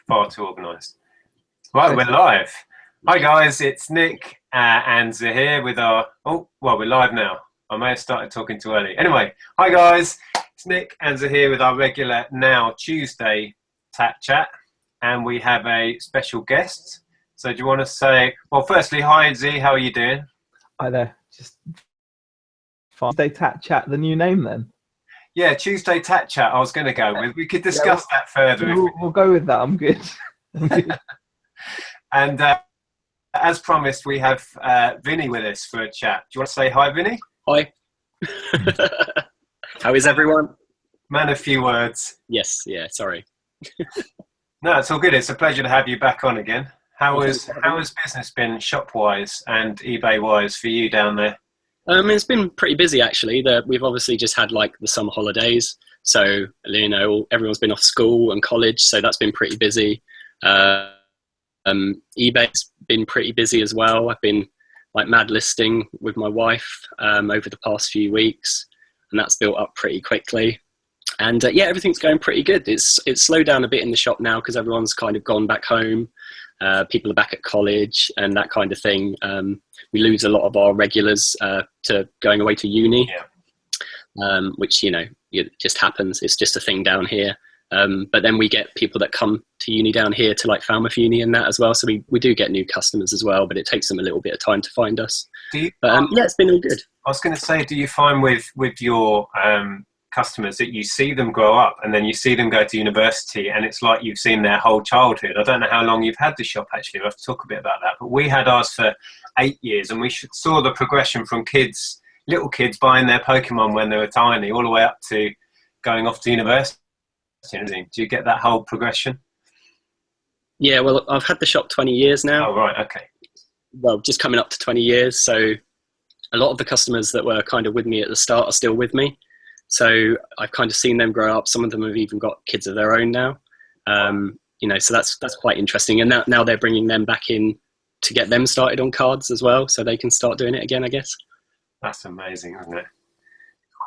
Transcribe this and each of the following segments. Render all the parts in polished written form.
far too organised. Right, we're live. Hi guys, it's Nick and Zaheer with our, we're live now. I may have started talking too early. Anyway, hi guys, it's Nick and Zaheer with our regular now Tuesday TAT chat, and we have a special guest. So do you want to say, well, firstly, hi Z, how are you doing? Hi there, just Tuesday TAT chat, the new name then? Yeah, Tuesday TAT chat I was going to go with. We could discuss that further. We'll go with that, I'm good. And as promised, we have Vini with us for a chat. Do you want to say hi, Vini? Hi. How is everyone? Man, a few words. Yes, yeah, sorry. No, it's all good. It's a pleasure to have you back on again. How has business been shop-wise and eBay-wise for you down there? It's been pretty busy, actually. We've obviously just had like the summer holidays. So, you know, everyone's been off school and college, so that's been pretty busy. eBay's been pretty busy as well. I've been like mad listing with my wife over the past few weeks, and that's built up pretty quickly. And yeah, everything's going pretty good. It's slowed down a bit in the shop now because everyone's kind of gone back home. People are back at college and that kind of thing. We lose a lot of our regulars to going away to uni, which, you know, it just happens. It's just a thing down here. But then we get people that come to uni down here to like Falmouth Uni and that as well. So we do get new customers as well, but it takes them a little bit of time to find us. Yeah, it's been all good. I was going to say, do you find with your customers that you see them grow up and then you see them go to university and it's like you've seen their whole childhood? I don't know how long you've had the shop actually. We'll have to talk a bit about that. But we had ours for 8 years and we saw the progression from kids, little kids buying their Pokemon when they were tiny all the way up to going off to university. Do you get that whole progression? Yeah, well, I've had the shop 20 years now. Oh, right, okay. Well, just coming up to 20 years. So a lot of the customers that were kind of with me at the start are still with me. So I've kind of seen them grow up. Some of them have even got kids of their own now. You know, so that's quite interesting. And now they're bringing them back in to get them started on cards as well, so they can start doing it again, I guess. That's amazing, isn't it?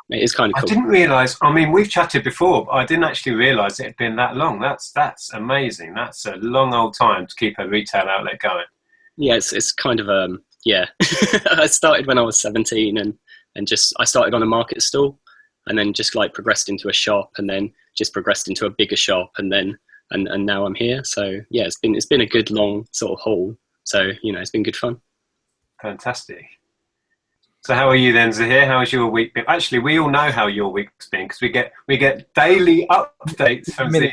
It is kind of cool. I didn't realise, I mean, we've chatted before, but I didn't actually realise it had been that long. That's amazing. That's a long old time to keep a retail outlet going. Yeah, it's kind of, yeah. I started when I was 17 and I started on a market stall and then just like progressed into a shop and then just progressed into a bigger shop and now I'm here. So yeah, it's been a good long sort of haul. So, you know, it's been good fun. Fantastic. So how are you then, Zaheer? How has your week been? Actually, we all know how your week's been because we get daily updates from Zeno.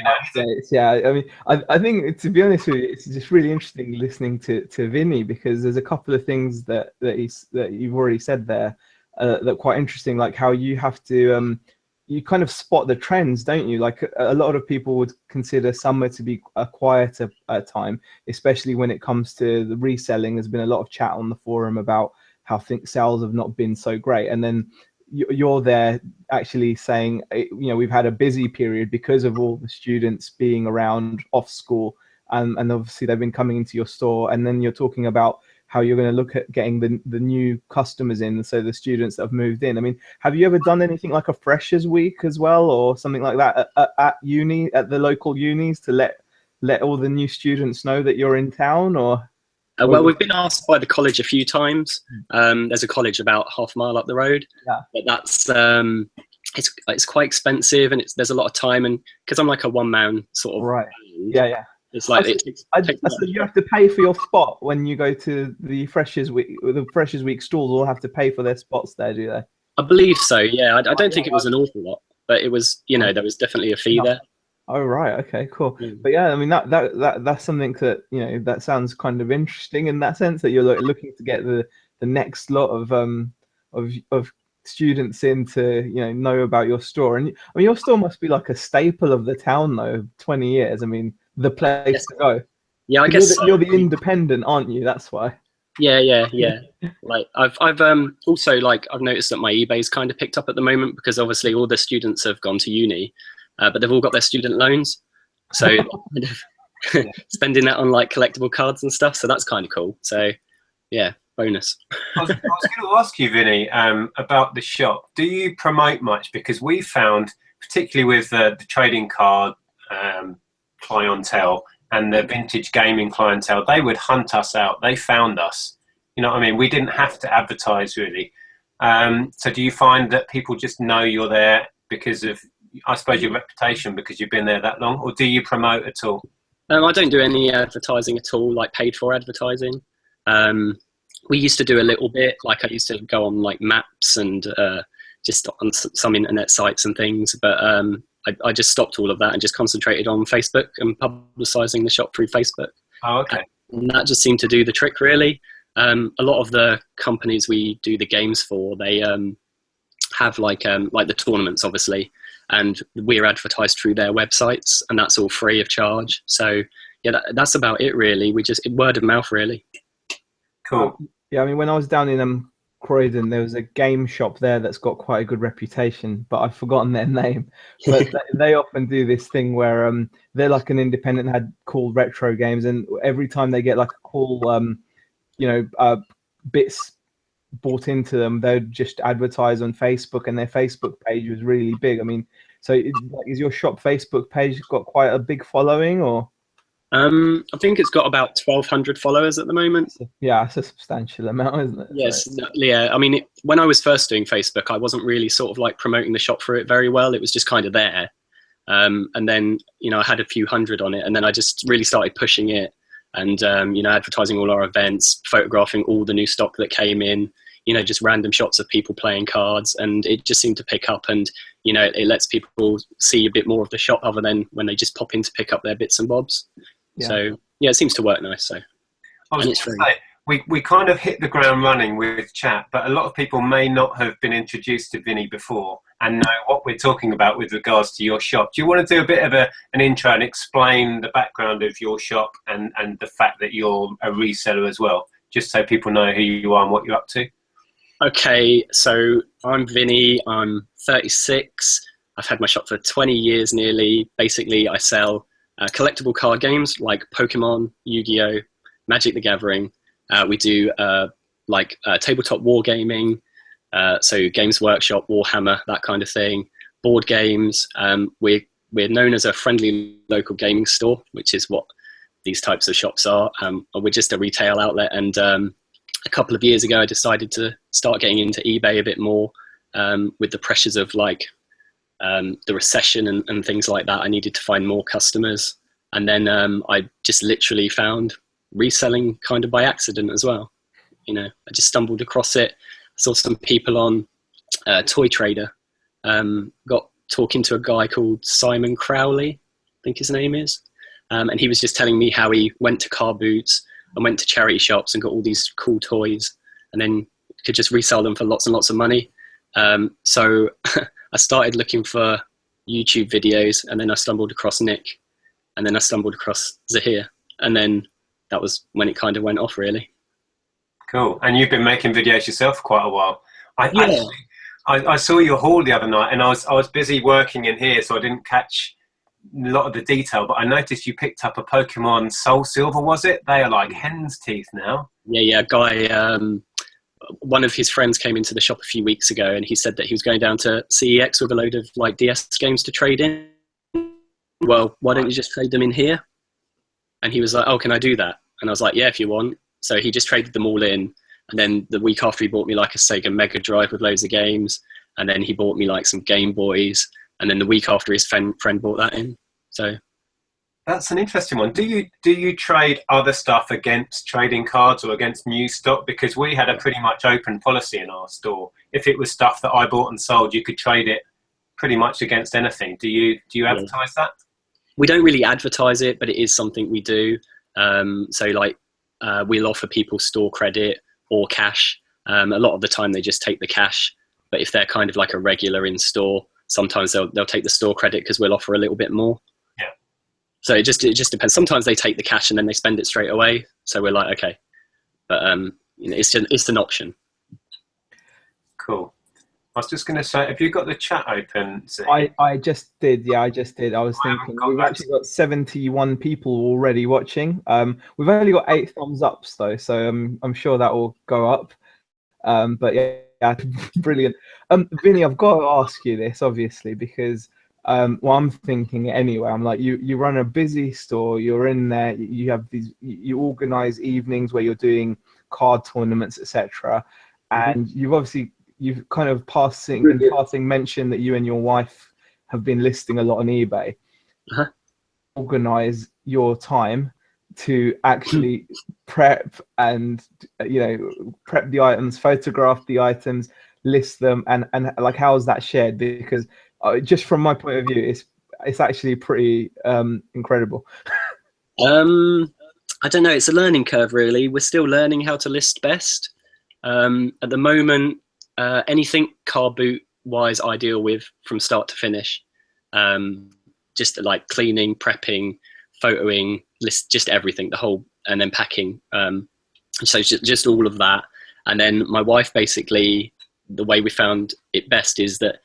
Yeah, I mean, I think, to be honest with you, it's just really interesting listening to Vini because there's a couple of things that you've already said there that are quite interesting, like how you have to you kind of spot the trends, don't you? Like a lot of people would consider summer to be a quieter time, especially when it comes to the reselling. There's been a lot of chat on the forum about how sales have not been so great, and then you're there actually saying, you know, we've had a busy period because of all the students being around off school, and obviously they've been coming into your store, and then you're talking about how you're going to look at getting the new customers in, so the students that have moved in. I mean, have you ever done anything like a freshers week as well, or something like that at uni, at the local unis, to let all the new students know that you're in town? Or well, we've been asked by the college a few times. There's a college about half a mile up the road, but that's it's quite expensive, and there's a lot of time, and because I'm like a one-man sort of band, it's like so you have to pay for your spot when you go to the freshers week. The freshers week stalls all have to pay for their spots there, do they? I believe so. Yeah, I don't think it was an awful lot, but it was, you know, there was definitely a fee there. Oh right, okay, cool. But yeah, I mean that's something that, you know, that sounds kind of interesting in that sense, that you're looking to get the next lot of students in to, you know about your store. And I mean, your store must be like a staple of the town though. 20 years, I mean, the place to go. Yeah, I guess you're the independent, aren't you? That's why. Yeah. Like I've also, like, I've noticed that my eBay's kind of picked up at the moment because obviously all the students have gone to uni. But they've all got their student loans, so kind of spending that on like collectible cards and stuff. So that's kind of cool. So yeah, bonus. I was going to ask you, Vinny, about the shop. Do you promote much? Because we found, particularly with the trading card clientele and the vintage gaming clientele, they would hunt us out. They found us. You know what I mean? We didn't have to advertise really. So do you find that people just know you're there because of, I suppose, your reputation, because you've been there that long, or do you promote at all? I don't do any advertising at all, like paid for advertising. We used to do a little bit, like I used to go on like maps and just on some internet sites and things, but I just stopped all of that and just concentrated on Facebook and publicising the shop through Facebook. Oh, okay. And that just seemed to do the trick, really. A lot of the companies we do the games for, they have like the tournaments, obviously, and we're advertised through their websites, and that's all free of charge. So yeah, that's about it, really. We just word of mouth, really. Cool. Yeah, I mean, when I was down in Croydon, there was a game shop there that's got quite a good reputation, but I've forgotten their name. But they often do this thing where they're like an independent head called Retro Games, and every time they get like a cool bits bought into them, they'd just advertise on Facebook, and their Facebook page was really big. I mean, so is your shop Facebook page got quite a big following, or? I think it's got about 1,200 followers at the moment. Yeah, it's a substantial amount, isn't it? Yes, yeah. I mean, when I was first doing Facebook, I wasn't really sort of like promoting the shop for it very well. It was just kind of there. And then, I had a few hundred on it, and then I just really started pushing it and, advertising all our events, photographing all the new stock that came in, just random shots of people playing cards, and it just seemed to pick up, and, it lets people see a bit more of the shop other than when they just pop in to pick up their bits and bobs. Yeah. So yeah, it seems to work nice. So I was going to say, we kind of hit the ground running with chat, but a lot of people may not have been introduced to Vini before and know what we're talking about with regards to your shop. Do you want to do a bit of an intro and explain the background of your shop and the fact that you're a reseller as well, just so people know who you are and what you're up to? Okay, so I'm Vini. I'm 36. I've had my shop for 20 years nearly. Basically, I sell collectible card games like Pokemon, Yu-Gi-Oh, Magic the Gathering. We do tabletop wargaming, so Games Workshop, Warhammer, that kind of thing. Board games. We're known as a friendly local gaming store, which is what these types of shops are. We're just a retail outlet, and a couple of years ago, I decided to start getting into eBay a bit more with the pressures of the recession and things like that. I needed to find more customers, and then I just literally found reselling kind of by accident as well. I just stumbled across it. I saw some people on Toy Trader, got talking to a guy called Simon Crowley, I think his name is, and he was just telling me how he went to car boots and went to charity shops and got all these cool toys, and then could just resell them for lots and lots of money. So I started looking for YouTube videos, and then I stumbled across Nick, and then I stumbled across Zaheer, and then that was when it kind of went off, really. Cool. And you've been making videos yourself for quite a while. I saw your haul the other night, and I was busy working in here, so I didn't catch a lot of the detail, but I noticed you picked up a Pokemon Soul Silver, was it? They are like hen's teeth now. Yeah, guy, one of his friends came into the shop a few weeks ago, and he said that he was going down to CEX with a load of like DS games to trade in. Well, why don't you just trade them in here? And he was like, oh, can I do that? And I was like, yeah, if you want. So he just traded them all in, and then the week after he bought me like a Sega Mega Drive with loads of games, and then he bought me like some Game Boys, and then the week after his friend bought that in. So that's an interesting one. Do you trade other stuff against trading cards or against new stock? Because we had a pretty much open policy in our store. If it was stuff that I bought and sold, you could trade it pretty much against anything. Do you advertise that? We don't really advertise it, but it is something we do. We'll offer people store credit or cash. A lot of the time they just take the cash, but if they're kind of like a regular in store, sometimes they'll take the store credit because we'll offer a little bit more. Yeah. So it just depends. Sometimes they take the cash and then they spend it straight away. So we're like, okay, but it's an option. Cool. I was just going to say, have you got the chat open? I just did. Yeah, I just did. I was thinking we've actually got 71 people already watching. We've only got 8 thumbs ups though, so I'm sure that will go up. But yeah, brilliant. Vinny, I've got to ask you this obviously because well, I'm thinking anyway, I'm like, you run a busy store, you're in there, you have these, you organize evenings where you're doing card tournaments, etc. And you've kind of passing mentioned that you and your wife have been listing a lot on eBay. Organize your time to actually prep and prep the items, photograph the items, list them, and like, how is that shared? Because just from my point of view, it's actually pretty incredible. I don't know, it's a learning curve really. We're still learning how to list best. At the moment, anything car boot wise I deal with from start to finish. Just like cleaning, prepping, photoing, list, just everything, the whole, and then packing. So just all of that. And then my wife, basically, the way we found it best is that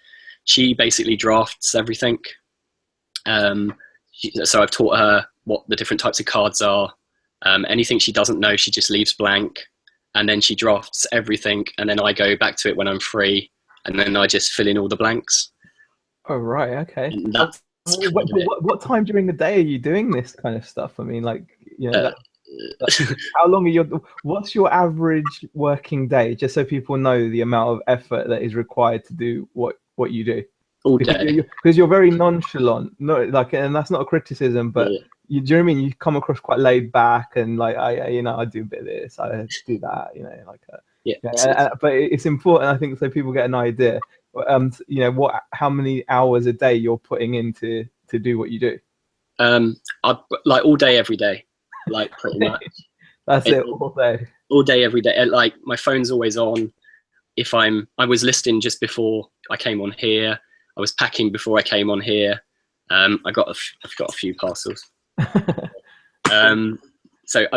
she basically drafts everything. So I've taught her what the different types of cards are. Anything she doesn't know, she just leaves blank. And then she drafts everything. And then I go back to it when I'm free. And then I just fill in all the blanks. Oh, right. Okay. What time during the day are you doing this kind of stuff? I mean, like, how long are what's your average working day? Just so people know the amount of effort that is required to do what you do. All day. Because you're very nonchalant. No, like, and that's not a criticism, but do you know what I mean? You come across quite laid back and like, I do a bit of this, I do that, but it's important, I think, so people get an idea. How many hours a day you're putting into to do what you do. I like all day, every day, like pretty much. That's it, all day, every day. Like my phone's always on. I was listing just before I came on here. I was packing before I came on here. I've got a few parcels. So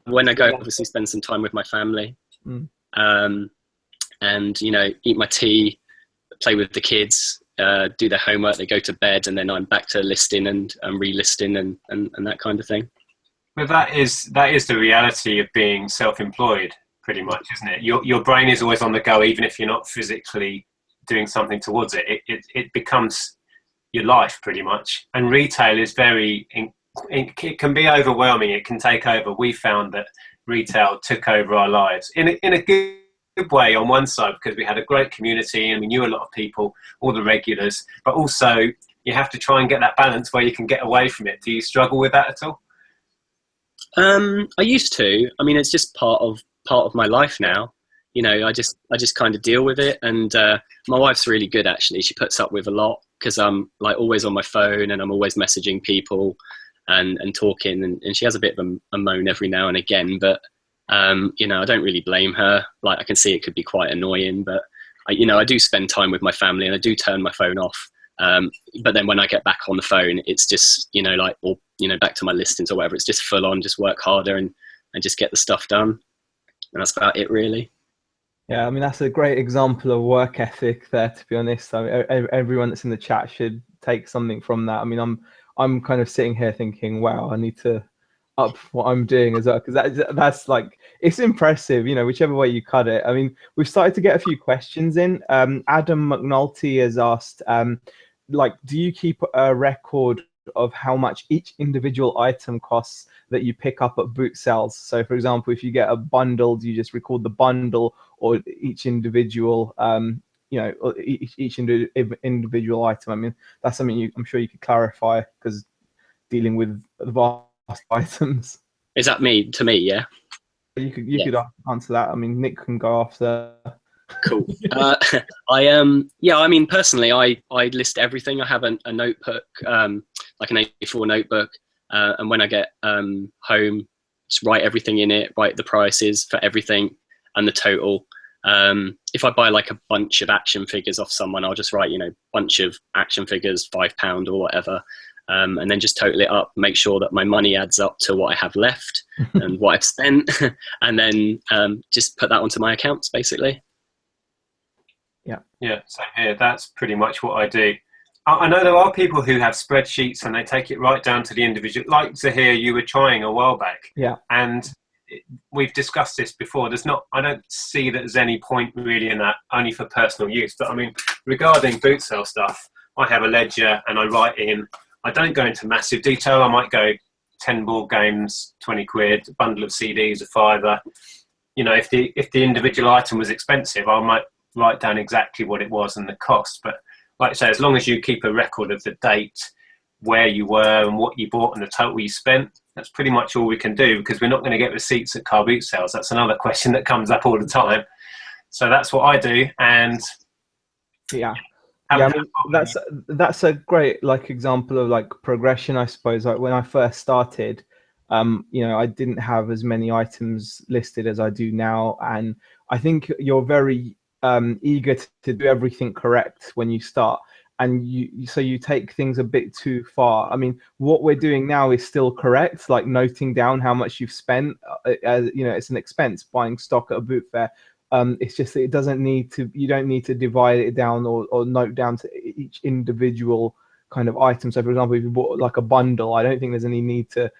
when I go, obviously spend some time with my family. And eat my tea, play with the kids, do their homework, they go to bed, and then I'm back to listing and relisting and that kind of thing. But that is the reality of being self-employed, pretty much, isn't it? Your brain is always on the go, even if you're not physically doing something towards it. It becomes your life, pretty much. And retail is it can be overwhelming. It can take over. We found that retail took over our lives in a good way on one side, because we had a great community and we knew a lot of people, all the regulars, but also you have to try and get that balance where you can get away from it. Do you struggle with that at all? I used to. I mean, it's just part of my life now. I just kind of deal with it. And my wife's really good, actually. She puts up with a lot, because I'm like always on my phone and I'm always messaging people and talking, and she has a bit of a moan every now and again, but I don't really blame her. Like, I can see it could be quite annoying, but I do spend time with my family and I do turn my phone off. But then when I get back on the phone, it's just, back to my listings or whatever. It's just full on, just work harder and just get the stuff done. And that's about it, really. Yeah, I mean, that's a great example of work ethic there, to be honest. Everyone that's in the chat should take something from that. I mean, I'm kind of sitting here thinking, wow, I need to up what I'm doing as well, because that's like, it's impressive, whichever way you cut it. I mean, we've started to get a few questions in. Adam McNulty has asked, do you keep a record of how much each individual item costs that you pick up at boot sales? So for example, if you get a bundle, do you just record the bundle, or each individual each individual item? I mean, that's something I'm sure you could clarify, because dealing with the vast items. Is that to me? Yeah. You could answer that. I mean, Nick can go after. Cool. I mean, personally, I list everything. I have a notebook, like an A4 notebook, and when I get home, just write everything in it, write the prices for everything and the total. If I buy like a bunch of action figures off someone, I'll just write, bunch of action figures, £5 or whatever. And then just total it up, make sure that my money adds up to what I have left and what I've spent, and then just put that onto my accounts, basically. Yeah, so here, that's pretty much what I do. I know there are people who have spreadsheets and they take it right down to the individual, like Zaheer, you were trying a while back. Yeah. And we've discussed this before. I don't see that there's any point really in that, only for personal use. But I mean, regarding boot sale stuff, I have a ledger and I write in. I don't go into massive detail. I might go 10 board games, 20 quid, a bundle of CDs, a fiver. You know, if the individual item was expensive, I might write down exactly what it was and the cost. But like I say, as long as you keep a record of the date, where you were and what you bought and the total you spent, that's pretty much all we can do, because we're not going to get receipts at car boot sales. That's another question that comes up all the time. So that's what I do. And yeah, I mean, that's a great like example of like progression, I suppose. Like when I first started, you know, I didn't have as many items listed as I do now, and I think you're very eager to do everything correct when you start, and you take things a bit too far. I mean, what we're doing now is still correct, like noting down how much you've spent. As you know, it's an expense buying stock at a boot fair. It's just that it doesn't need to. You don't need to divide it down or note down to each individual kind of item. So, for example, if you bought like a bundle, I don't think there's any need to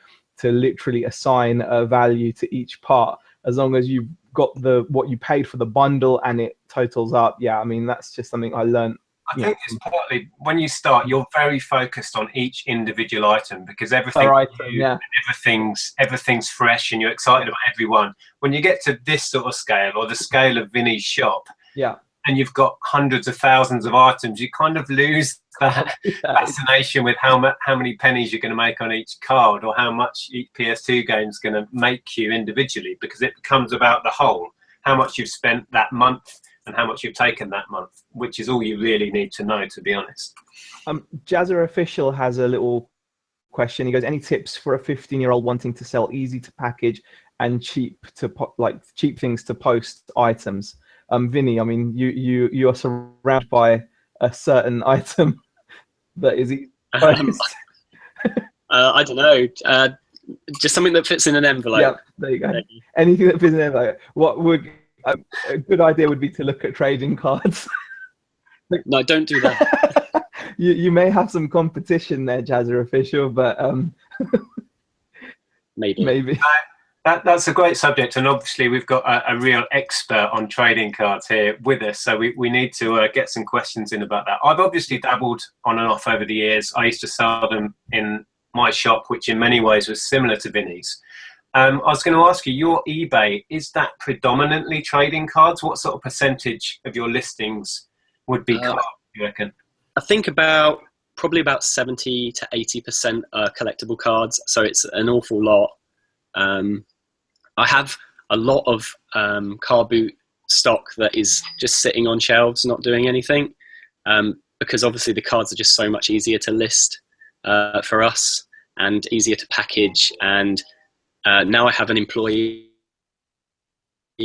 literally assign a value to each part, as long as you've got what you paid for the bundle and it totals up. Yeah, I mean, that's just something I learned. I think it's partly when you start, you're very focused on each individual item, because everything's fresh and you're excited about everyone. When you get to this sort of scale, or the scale of Vini's shop, and you've got hundreds of thousands of items, you kind of lose that fascination with how many pennies you're going to make on each card, or how much each PS2 game is going to make you individually, because it becomes about the whole, how much you've spent that month and how much you've taken that month, which is all you really need to know, to be honest. Jazzer Official has a little question. He goes, any tips for a 15-year-old wanting to sell easy to package and cheap things to post items? Vini, I mean, you are surrounded by a certain item that is easy to post. I don't know. Just something that fits in an envelope. Yeah, there you go. Anything that fits in an envelope. What would a good idea would be to look at trading cards. No, don't do that. you may have some competition there, Jazzer Official, but maybe. That's a great subject, and obviously we've got a real expert on trading cards here with us, so we need to get some questions in about that. I've obviously dabbled on and off over the years. I used to sell them in my shop, which in many ways was similar to Vini's. I was going to ask you, your eBay, is that predominantly trading cards? What sort of percentage of your listings would be cards, you reckon? I think probably about 70 to 80% are collectible cards, so it's an awful lot. I have a lot of car boot stock that is just sitting on shelves, not doing anything, because obviously the cards are just so much easier to list for us and easier to package. And now I have an employee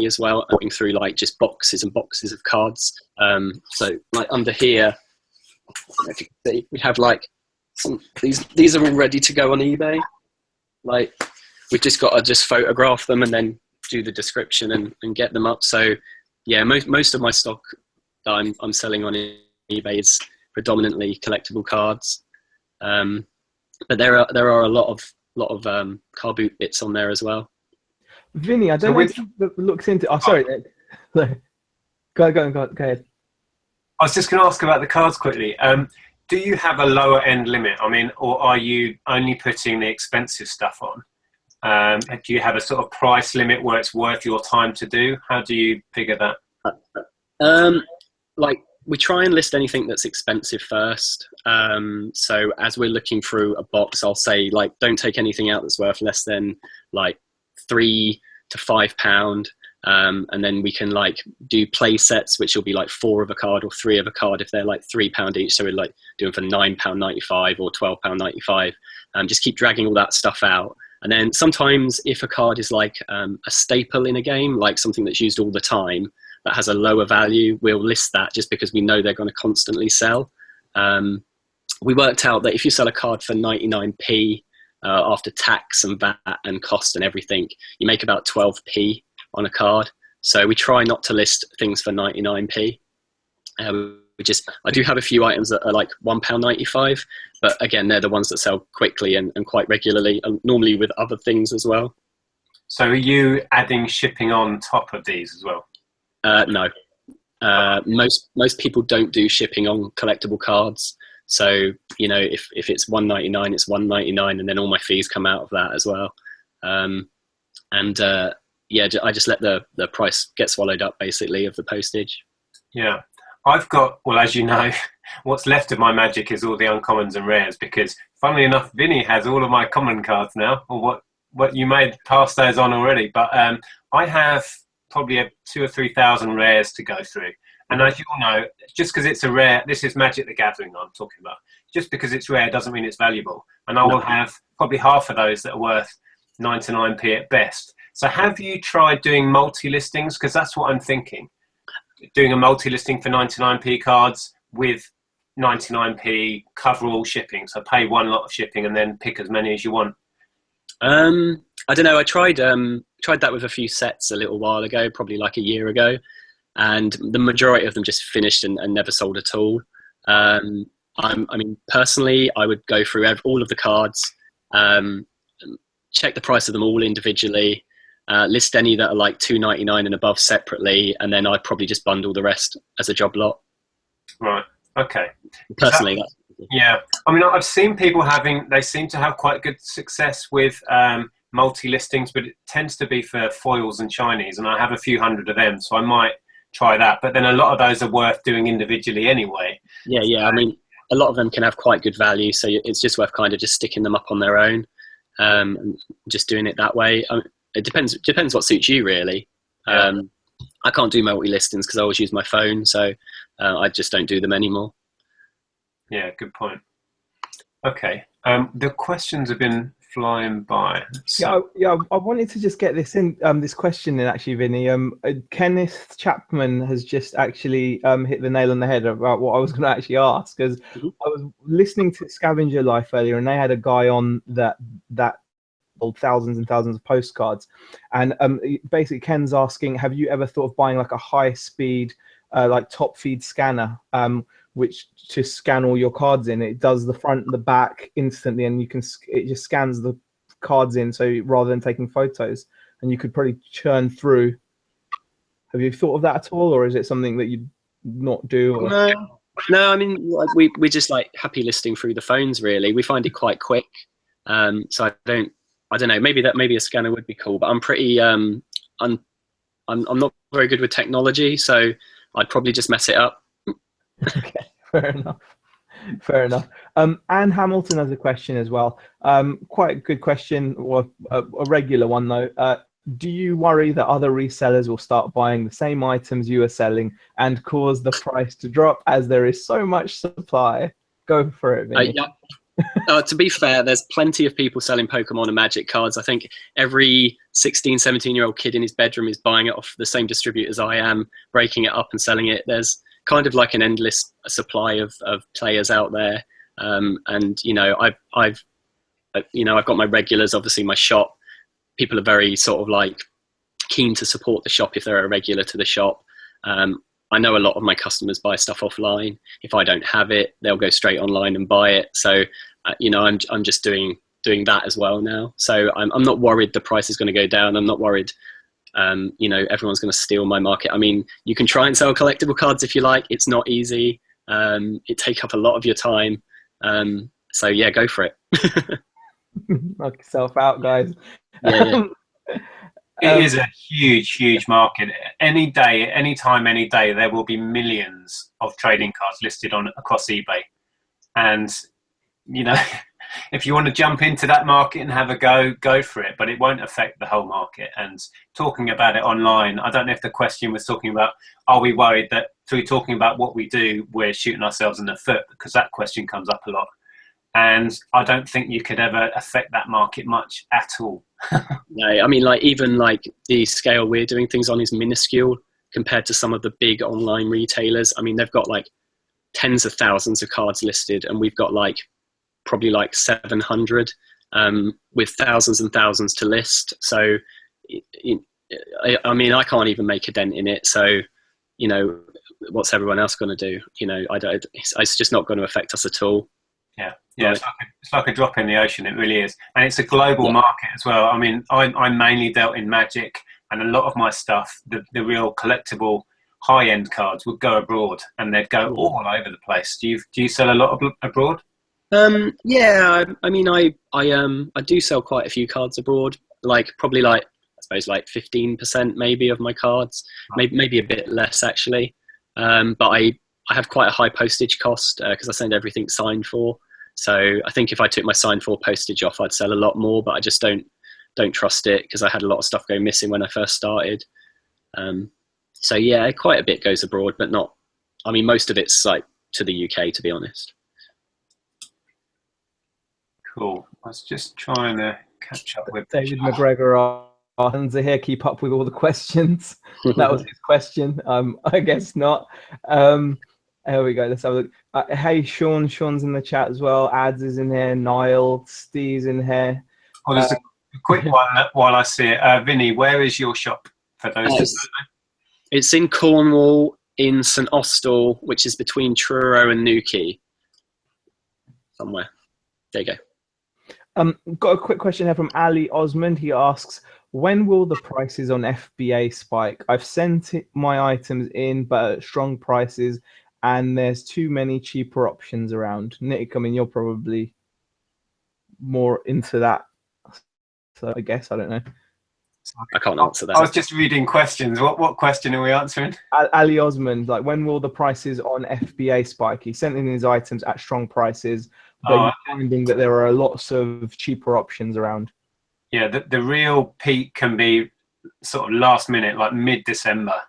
as well, going through like just boxes and boxes of cards. So like under here, I don't know if you can see, we have like these are all ready to go on eBay. Like we've just got to photograph them and then do the description and get them up. So yeah, most of my stock that I'm selling on eBay is predominantly collectible cards. But there are a lot of car boot bits on there as well. Vini, I don't know if you looks into. Oh, sorry. Go ahead. I was just going to ask about the cards quickly. Do you have a lower end limit? I mean, or are you only putting the expensive stuff on? Do you have a sort of price limit where it's worth your time to do? How do you figure that? Like we try and list anything that's expensive first. So as we're looking through a box, I'll say like, don't take anything out that's worth less than like £3 to £5. And then we can like do play sets, which will be like 4 of a card or 3 of a card if they're like £3 each. So we're like doing for £9.95 or £12.95. Just keep dragging all that stuff out. And then sometimes if a card is like a staple in a game, like something that's used all the time that has a lower value, we'll list that just because we know they're going to constantly sell. We worked out that if you sell a card for 99p after tax and VAT and cost and everything, you make about 12p on a card. So we try not to list things for 99p. I do have a few items that are like £1.95, but again, they're the ones that sell quickly and quite regularly, and normally with other things as well. So are you adding shipping on top of these as well? No. Most people don't do shipping on collectible cards. So, you know, if it's $1.99, it's $1.99, and then all my fees come out of that as well. Yeah, I just let the price get swallowed up, basically, of the postage. Yeah. I've got, well, as you know, what's left of my magic is all the uncommons and rares, because funnily enough, Vini has all of my common cards now, or what you may pass those on already. But I have probably 2,000 or 3,000 rares to go through. And as you all know, just because it's a rare, this is Magic the Gathering I'm talking about. Just because it's rare doesn't mean it's valuable. And I will have probably half of those that are worth 99p at best. So have you tried doing multi-listings? Because that's what I'm thinking. Doing a multi-listing for 99p cards with 99p cover all shipping. So pay one lot of shipping and then pick as many as you want. I don't know. I tried that with a few sets a little while ago, probably like a year ago. And the majority of them just finished and never sold at all. I mean, personally, I would go through all of the cards, check the price of them all individually, list any that are like $2.99 and above separately, and then I'd probably just bundle the rest as a job lot. Right. Okay. Personally, yeah. I mean, I've seen people they seem to have quite good success with multi-listings, but it tends to be for foils and shinies, and I have a few hundred of them, so I might try that. But then a lot of those are worth doing individually anyway. Yeah. I mean, a lot of them can have quite good value, so it's just worth kind of just sticking them up on their own, and just doing it that way. It depends what suits you, really. Yeah. I can't do multi-listings because I always use my phone, so I just don't do them anymore. Yeah, good point. Okay. The questions have been flying by. So. Yeah. I wanted to just get this in. This question in actually, Vinny. Kenneth Chapman has just actually hit the nail on the head about what I was going to actually ask, because I was listening to Scavenger Life earlier, and they had a guy on that thousands and thousands of postcards, and basically Ken's asking, have you ever thought of buying like a high speed like top feed scanner, which to scan all your cards in? It does the front and the back instantly, and it just scans the cards in, so rather than taking photos, and you could probably churn through. Have you thought of that at all, or is it something that you'd not do? Or? No, I mean, we're just like happy listing through the phones, really. We find it quite quick, so I don't know. Maybe a scanner would be cool, but I'm pretty I'm not very good with technology, so I'd probably just mess it up. Okay, fair enough. Anne Hamilton has a question as well. Quite a good question, or a regular one though. Do you worry that other resellers will start buying the same items you are selling and cause the price to drop as there is so much supply? Go for it, Vinny. Yeah. To be fair, there's plenty of people selling Pokemon and Magic cards. I think every 16, 17-year-old kid in his bedroom is buying it off the same distributor as I am, breaking it up and selling it. There's kind of like an endless supply of players out there. And, you know, I've got my regulars, obviously my shop. People are very sort of like keen to support the shop if they're a regular to the shop. I know a lot of my customers buy stuff offline. If I don't have it, they'll go straight online and buy it. So, I'm just doing that as well now. So I'm not worried the price is going to go down. I'm not worried, everyone's going to steal my market. I mean, you can try and sell collectible cards if you like. It's not easy. It takes up a lot of your time. So yeah, go for it. Knock yourself out, guys. Yeah. It is a huge market. Any day, anytime, any day, there will be millions of trading cards listed across eBay. And, if you want to jump into that market and have a go for it, but it won't affect the whole market. And talking about it online, I don't know if the question was talking about, are we worried that through talking about what we do, we're shooting ourselves in the foot? Because that question comes up a lot. And I don't think you could ever affect that market much at all. No, I mean, even the scale we're doing things on is minuscule compared to some of the big online retailers. I mean, they've got tens of thousands of cards listed, and we've got probably 700 with thousands and thousands to list. So, I mean, I can't even make a dent in it. So, what's everyone else going to do? It's just not going to affect us at all. Yeah, it's like a drop in the ocean. It really is, and it's a global market as well. I mean, I mainly dealt in Magic, and a lot of my stuff, the real collectible high-end cards would go abroad, and they'd go all over the place. Do you sell a lot abroad? Yeah, I mean, I do sell quite a few cards abroad. Like probably like I suppose like 15% maybe of my cards, maybe a bit less actually. But I have quite a high postage cost because I send everything signed for. So I think if I took my signed for postage off, I'd sell a lot more. But I just don't trust it because I had a lot of stuff go missing when I first started. So yeah, quite a bit goes abroad, but not. I mean, most of it's like to the UK, to be honest. Cool. I was just trying to catch up with David McGregor and Zaheer keep up with all the questions. That was his question. I guess not. Here we go. Let's have a look. Hey, Sean's in the chat as well. Ads is in here. Niall, Steve's in here. Oh, there's a quick one while I see it. Vinny, where is your shop for those? It's in Cornwall, in St Austell, which is between Truro and Newquay. Somewhere. There you go. Got a quick question here from Ali Osmond. He asks, when will the prices on FBA spike? I've sent my items in, but at strong prices, and there's too many cheaper options around. Nick, I mean, you're probably more into that. So I guess, I don't know. I can't answer that. I was just reading questions. What question are we answering? Ali Osmond, like, when will the prices on FBA spike? He sent in his items at strong prices, but you're finding that there are lots of cheaper options around. Yeah, the real peak can be sort of last minute, like mid-December.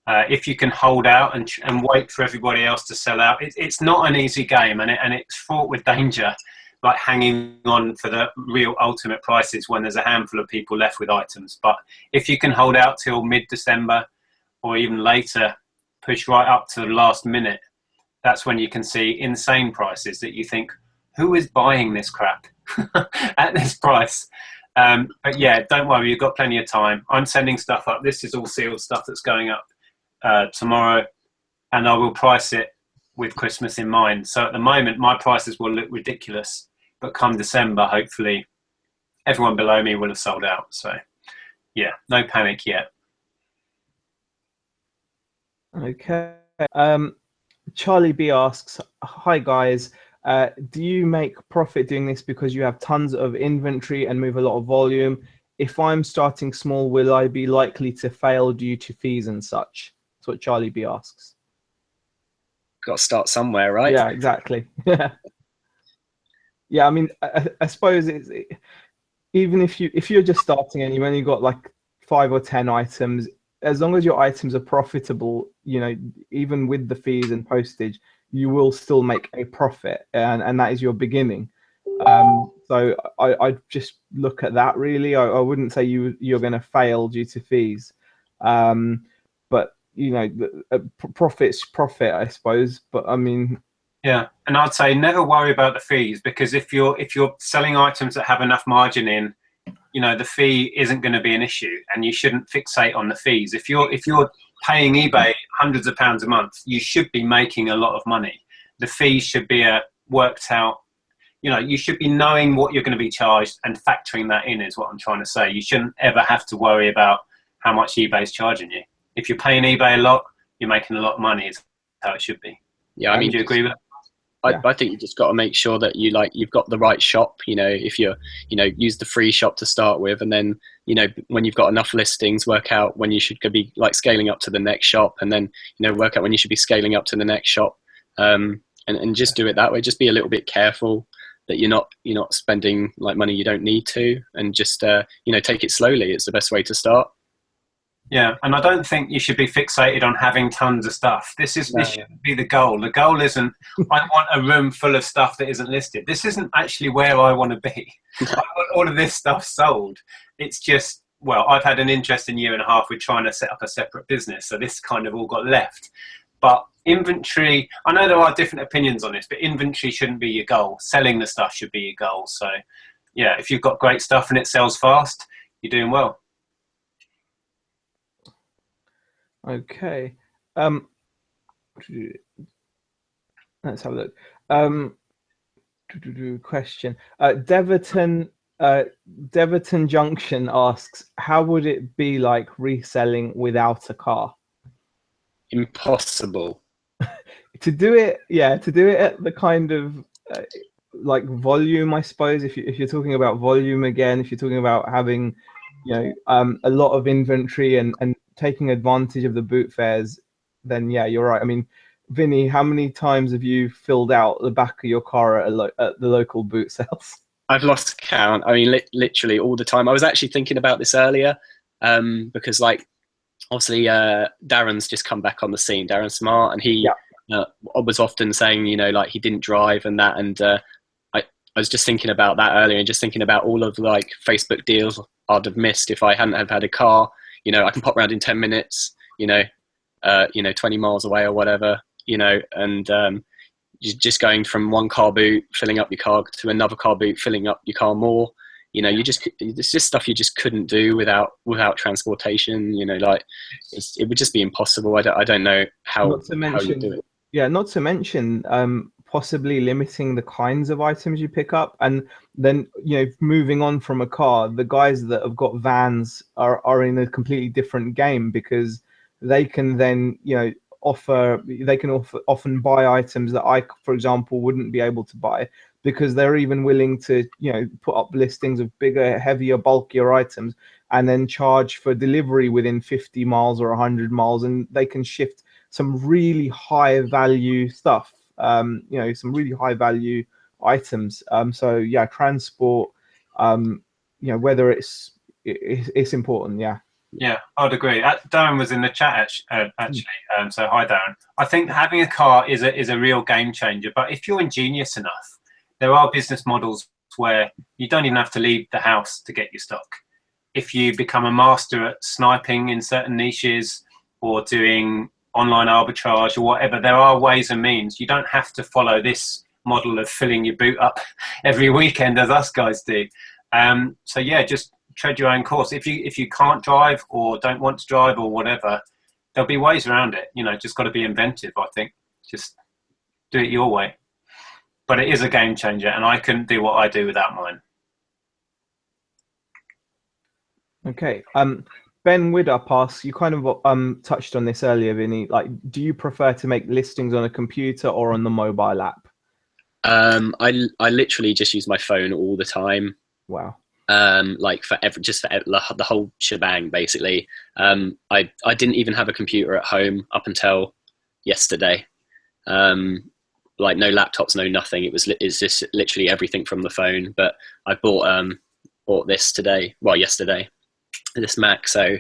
If you can hold out and wait for everybody else to sell out, it's not an easy game, and it's fraught with danger, like hanging on for the real ultimate prices when there's a handful of people left with items. But if you can hold out till mid-December or even later, push right up to the last minute, that's when you can see insane prices that you think, who is buying this crap at this price? But yeah, don't worry, you've got plenty of time. I'm sending stuff up. This is all sealed stuff that's going up tomorrow, and I will price it with Christmas in mind. So at the moment, my prices will look ridiculous, but come December, hopefully, everyone below me will have sold out. So yeah, no panic yet. Okay. Charlie B asks, hi guys. Do you make profit doing this because you have tons of inventory and move a lot of volume? If I'm starting small, will I be likely to fail due to fees and such? That's what Charlie B asks. Got to start somewhere, right? Yeah, exactly. Yeah, I mean, I suppose even if you're just starting and you've only got like 5 or 10 items, as long as your items are profitable, you know, even with the fees and postage, you will still make a profit, and that is your beginning. So I just look at that really. I wouldn't say you're going to fail due to fees, but you know, profit's profit, I suppose. But I mean, yeah, and I'd say never worry about the fees, because if you're selling items that have enough margin in, you know, the fee isn't going to be an issue, and you shouldn't fixate on the fees. If you're paying eBay hundreds of pounds a month, you should be making a lot of money. The fees should be worked out. You know, you should be knowing what you're going to be charged and factoring that in, is what I'm trying to say. You shouldn't ever have to worry about how much eBay's charging you. If you're paying eBay a lot, you're making a lot of money. Is how it should be. Yeah, I mean, do you agree with that? I think you just got to make sure that you've got the right shop. You know, if use the free shop to start with, and then, you know, when you've got enough listings, work out when you should be like scaling up to the next shop, and then, you know, work out when you should be scaling up to the next shop, and just do it that way. Just be a little bit careful that you're not spending like money you don't need to, and just you know, take it slowly. It's the best way to start. Yeah, and I don't think you should be fixated on having tons of stuff. This shouldn't be the goal. The goal isn't, I want a room full of stuff that isn't listed. This isn't actually where I want to be. I want all of this stuff sold. It's just, well, I've had an interesting year and a half with trying to set up a separate business, so this kind of all got left. But inventory, I know there are different opinions on this, but inventory shouldn't be your goal. Selling the stuff should be your goal. So yeah, if you've got great stuff and it sells fast, you're doing well. Okay. Let's have a look. Question. Deverton Junction asks, how would it be like reselling without a car? impossible. To do it, yeah, to do it at the kind of like volume, I suppose. If you're talking about volume again, if you're talking about having, a lot of inventory and taking advantage of the boot fairs, then yeah, you're right. I mean, Vinny, how many times have you filled out the back of your car at the local boot sales? I've lost count. I mean, literally all the time. I was actually thinking about this earlier, because like obviously Darren's just come back on the scene, Darren Smart, and he was often saying, like he didn't drive and that, and I was just thinking about that earlier, and just thinking about all of like Facebook deals I'd have missed if I hadn't have had a car. I can pop around in 10 minutes, 20 miles away or whatever, and just going from one car boot, filling up your car, to another car boot, filling up your car more. It's just stuff you just couldn't do without transportation. Like it would just be impossible. I don't know how you do it. Yeah, not to mention possibly limiting the kinds of items you pick up, and then moving on from a car, the guys that have got vans are in a completely different game, because they can then often buy items that I, for example, wouldn't be able to buy, because they're even willing to put up listings of bigger, heavier, bulkier items and then charge for delivery within 50 miles or 100 miles, and they can shift some really high value stuff, some really high value items. So yeah, transport, whether it's important. Yeah, I'd agree. Darren was in the chat actually. So hi, Darren. I think having a car is a real game changer. But if you're ingenious enough, there are business models where you don't even have to leave the house to get your stock. If you become a master at sniping in certain niches or doing online arbitrage or whatever, there are ways and means. You don't have to follow this model of filling your boot up every weekend as us guys do. So yeah, just tread your own course. If you can't drive or don't want to drive or whatever, there'll be ways around it. Just got to be inventive, I think. Just do it your way. But it is a game changer, and I couldn't do what I do without mine. Okay. Ben Widdup asks, you kind of touched on this earlier, Vinny. Like, do you prefer to make listings on a computer or on the mobile app? I literally just use my phone all the time. Wow. Like for the whole shebang, basically. I didn't even have a computer at home up until yesterday. Like no laptops, no nothing. It's just literally everything from the phone. But I bought this yesterday, this Mac, so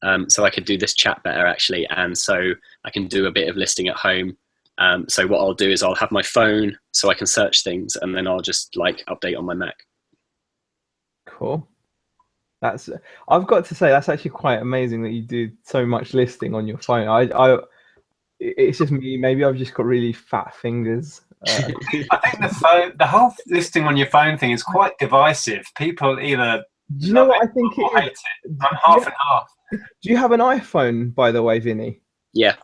I could do this chat better actually, and so I can do a bit of listing at home. So what I'll do is I'll have my phone so I can search things, and then I'll just like update on my Mac. Cool. I've got to say, that's actually quite amazing that you do so much listing on your phone. It's just me. Maybe I've just got really fat fingers. I think the whole listing on your phone thing is quite divisive. People either do you know what I think it hate it. I'm half and half. Do you have an iPhone, by the way, Vinny? Yeah.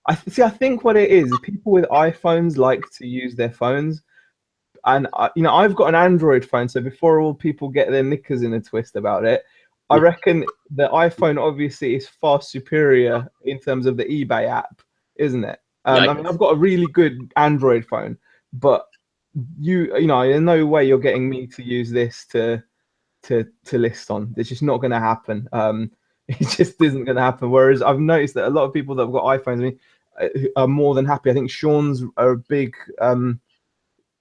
I think what it is, people with iPhones like to use their phones, and I've got an Android phone, so before all people get their knickers in a twist about it, I reckon the iPhone obviously is far superior in terms of the eBay app, isn't it? I mean, I've got a really good Android phone, but in no way you're getting me to use this to list on. It's just not going to happen. It just isn't going to happen. Whereas I've noticed that a lot of people that have got iPhones are more than happy. I think Sean's a big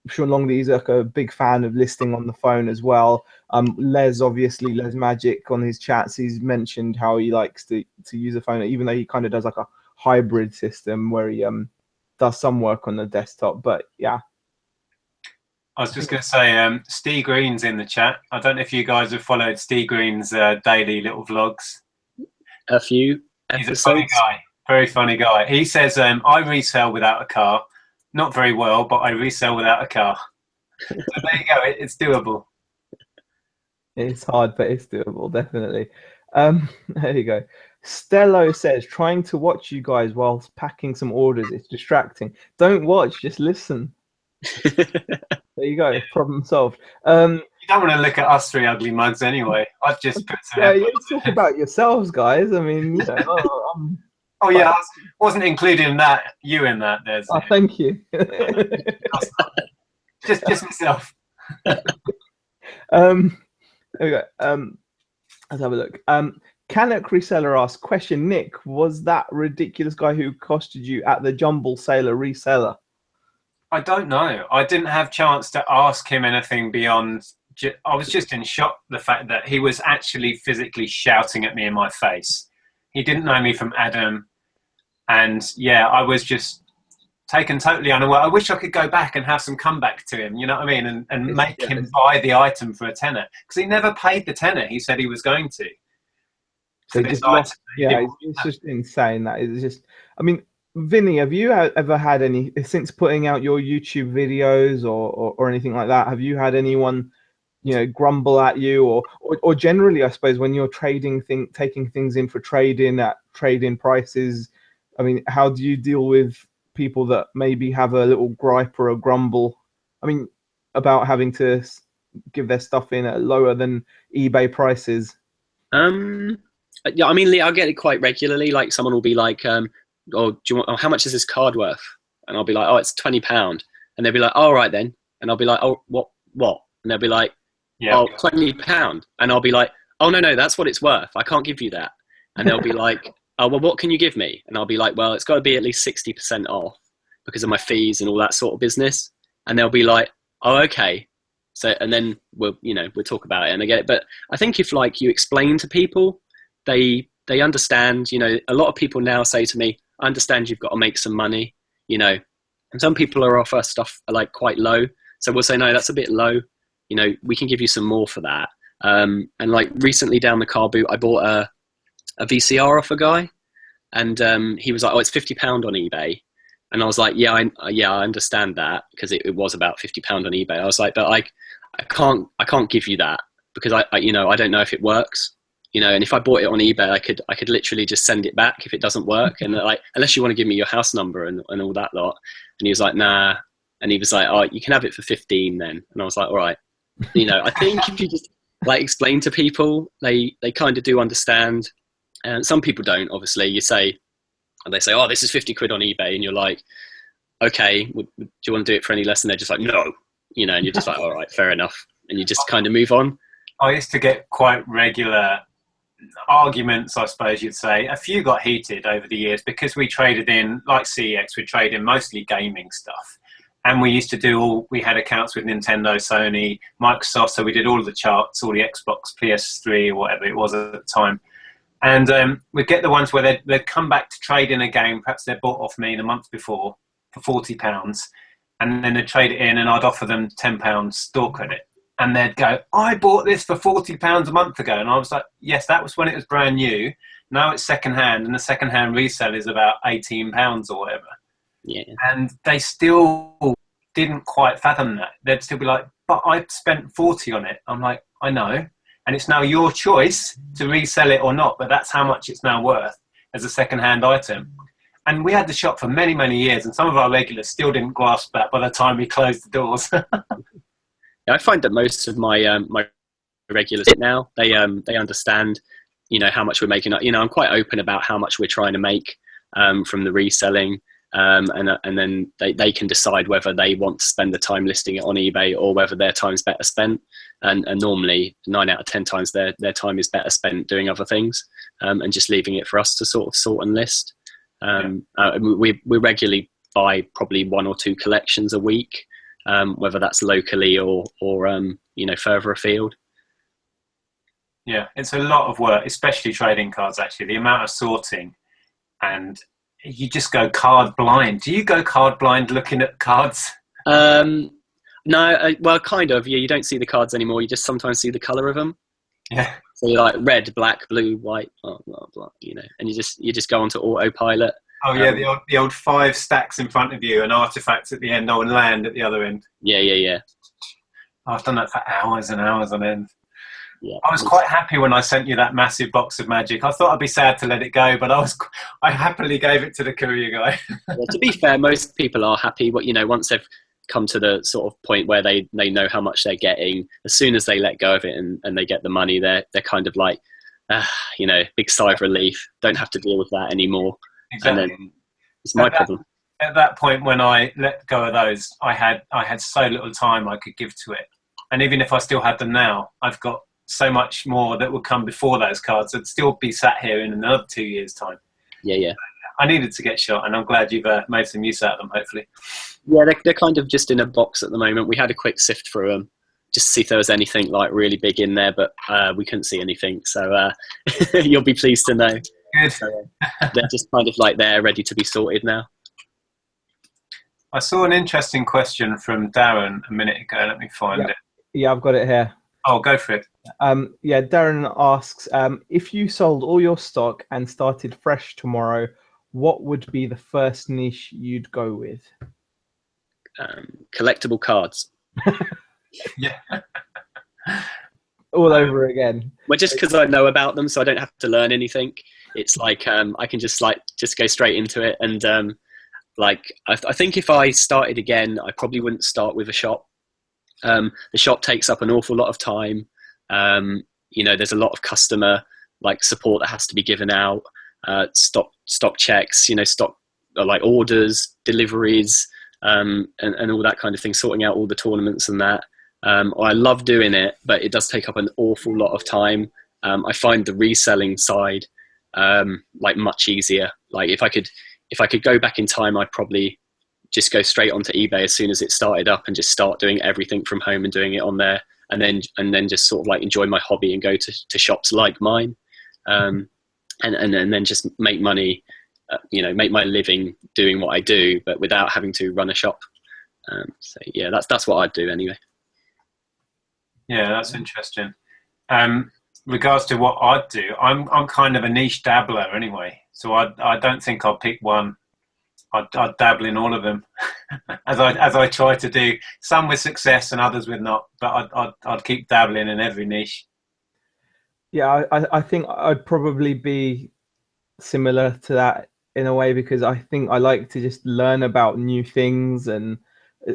Sean Longley is like a big fan of listing on the phone as well. Les Magic on his chats, he's mentioned how he likes to use a phone, even though he kind of does like a hybrid system where he does some work on the desktop. But yeah, I was just going to say, Steve Green's in the chat. I don't know if you guys have followed Steve Green's daily little vlogs. A few episodes. He's a funny guy, very funny guy. He says, I resell without a car. Not very well, but I resell without a car. So there you go. It's doable. It's hard, but it's doable, definitely. There you go. Stello says, trying to watch you guys whilst packing some orders. It's distracting. Don't watch, just listen. There you go. Problem solved. You don't want to look at us three ugly mugs anyway. I've just put some you talk about yourselves, guys. I mean, Oh yeah, I wasn't including you in that. There's. Oh, thank you. just myself. There we go. Let's have a look. Canuck Reseller asks, question, Nick, was that ridiculous guy who costed you at the Jumble Sailor reseller? I don't know. I didn't have chance to ask him anything beyond. I was just in shock the fact that he was actually physically shouting at me in my face. He didn't know me from Adam, and yeah, I was just taken totally unaware. I wish I could go back and have some comeback to him. You know what I mean? And make him buy the item for a tenner, because he never paid the tenner. He said he was going to. So just lost, yeah, it's just insane. That is just. I mean, Vinny, have you ever had any, since putting out your YouTube videos or anything like that? Have you had anyone, grumble at you or generally, I suppose, when you're taking things in for trade-in at trade-in prices? I mean, how do you deal with people that maybe have a little gripe or a grumble? I mean, about having to give their stuff in at lower than eBay prices. Yeah, I mean, I'll get it quite regularly. Like someone will be like, "Oh, do you want? Oh, how much is this card worth?" And I'll be like, "Oh, it's £20." And they'll be like, "All right then." And I'll be like, "Oh, what?" And they'll be like, "Yeah, oh, £20." And I'll be like, "Oh no, that's what it's worth. I can't give you that." And they'll be like, "Oh, well, what can you give me?" And I'll be like, "Well, it's got to be at least 60% off because of my fees and all that sort of business." And they'll be like, "Oh, okay." So, and then we'll talk about it and I get it. But I think if like you explain to people, they understand. A lot of people now say to me, "I understand you've got to make some money," and some people are offer stuff like quite low. So we'll say, "No, that's a bit low. We can give you some more for that." And like recently down the car boot, I bought a VCR off a guy, and he was like, "Oh, it's £50 on eBay." And I was like, "Yeah, I understand that," because it was about £50 on eBay. I was like, "But I can't give you that because I don't know if it works." And if I bought it on eBay, I could literally just send it back if it doesn't work. And like, unless you want to give me your house number and all that lot. And he was like, "Nah." And he was like, "Oh, you can have it for 15 then." And I was like, "All right." I think if you just like explain to people, they kind of do understand. And some people don't, obviously. They say, "Oh, this is 50 quid on eBay." And you're like, "Okay, do you want to do it for any less?" And they're just like, "No." And you're just like, "All right, fair enough." And you just kind of move on. I used to get quite regular arguments, I suppose you'd say. A few got heated over the years because we traded in, like CEX, we traded in mostly gaming stuff. And we used to we had accounts with Nintendo, Sony, Microsoft, so we did all of the charts, all the Xbox, PS3, or whatever it was at the time. And we'd get the ones where they'd come back to trade in a game, perhaps they'd bought off me the month before for £40, and then they'd trade it in and I'd offer them £10 store credit. And they'd go, "I bought this for £40 a month ago." And I was like, "Yes, that was when it was brand new. Now it's secondhand, and the secondhand resale is about £18 or whatever." Yeah. And they still didn't quite fathom that. They'd still be like, "But I spent 40 on it." I'm like, "I know. And it's now your choice to resell it or not, but that's how much it's now worth as a secondhand item." And we had the shop for many, many years, and some of our regulars still didn't grasp that by the time we closed the doors. I find that most of my my regulars now they understand, how much we're making. I'm quite open about how much we're trying to make from the reselling, and then they can decide whether they want to spend the time listing it on eBay or whether their time's better spent. And normally 9 out of 10 times their time is better spent doing other things, and just leaving it for us to sort of sort and list. We regularly buy probably 1 or 2 collections a week. Whether that's locally or further afield. Yeah, it's a lot of work, especially trading cards, actually. The amount of sorting, and you just go card blind. Do you go card blind looking at cards? No, well, kind of. Yeah, you don't see the cards anymore. You just sometimes see the colour of them. Yeah. So you're like red, black, blue, white, blah, blah, blah, and you just go onto autopilot. Oh yeah, the old 5 stacks in front of you and artifacts at the end, and land at the other end. Yeah. I've done that for hours and hours on end. Yeah. I was quite happy when I sent you that massive box of Magic. I thought I'd be sad to let it go, but I happily gave it to the courier guy. Well, to be fair, most people are happy. Once they've come to the sort of point where they know how much they're getting, as soon as they let go of it and they get the money, they're kind of like, big sigh of relief. Don't have to deal with that anymore. exactly. And then it's my problem. At that point, when I let go of those, I had so little time I could give to it. And even if I still had them now, I've got so much more that would come before those cards. I'd still be sat here in another 2 years' time. Yeah. I needed to get shot, and I'm glad you've made some use out of them, hopefully. Yeah, they're kind of just in a box at the moment. We had a quick sift through them just to see if there was anything like really big in there, but we couldn't see anything. So you'll be pleased to know. Good. So, they're just kind of like there, ready to be sorted now. I saw an interesting question from Darren a minute ago. Let me find it. Yeah, I've got it here. Oh, go for it. Yeah, Darren asks, if you sold all your stock and started fresh tomorrow, what would be the first niche you'd go with? Collectible cards. Yeah. All over again. Well, just because I know about them, so I don't have to learn anything. It's like I can just go straight into it. And I think if I started again, I probably wouldn't start with a shop. The shop takes up an awful lot of time. There's a lot of customer support that has to be given out. Stock checks, stock orders, deliveries, and all that kind of thing. Sorting out all the tournaments and that. I love doing it, but it does take up an awful lot of time. I find the reselling side much easier. If I could go back in time, I'd probably just go straight onto eBay as soon as it started up and just start doing everything from home and doing it on there, and then just sort of enjoy my hobby and go to shops like mine, and then just make money, make my living doing what I do, but without having to run a shop. So yeah, that's what I'd do anyway. Yeah, that's interesting. Regards to what I'd do, I'm kind of a niche dabbler anyway, so I don't think I'll pick one. I'd dabble in all of them, as I try to do. Some with success and others with not, but I'd keep dabbling in every niche. Yeah, I think I'd probably be similar to that in a way, because I think I like to just learn about new things, and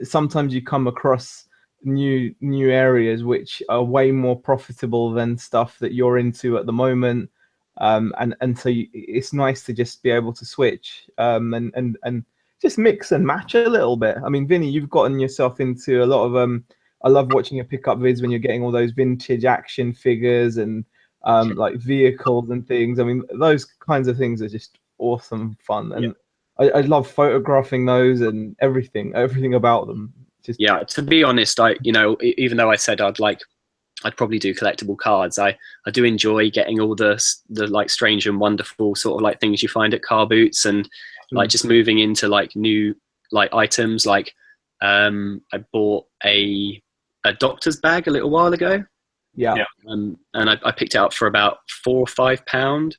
sometimes you come across new areas which are way more profitable than stuff that you're into at the moment. And so it's nice to just be able to switch and just mix and match a little bit. I mean, Vinny, you've gotten yourself into a lot of I love watching your pickup vids when you're getting all those vintage action figures and vehicles and things. I mean, those kinds of things are just awesome fun, and I love photographing those and everything about them. Yeah, to be honest, even though I said I'd probably do collectible cards, I do enjoy getting all the strange and wonderful sort of things you find at car boots, and just moving into new items. I bought a doctor's bag a little while ago. Yeah. And I picked it up for about £4 or £5,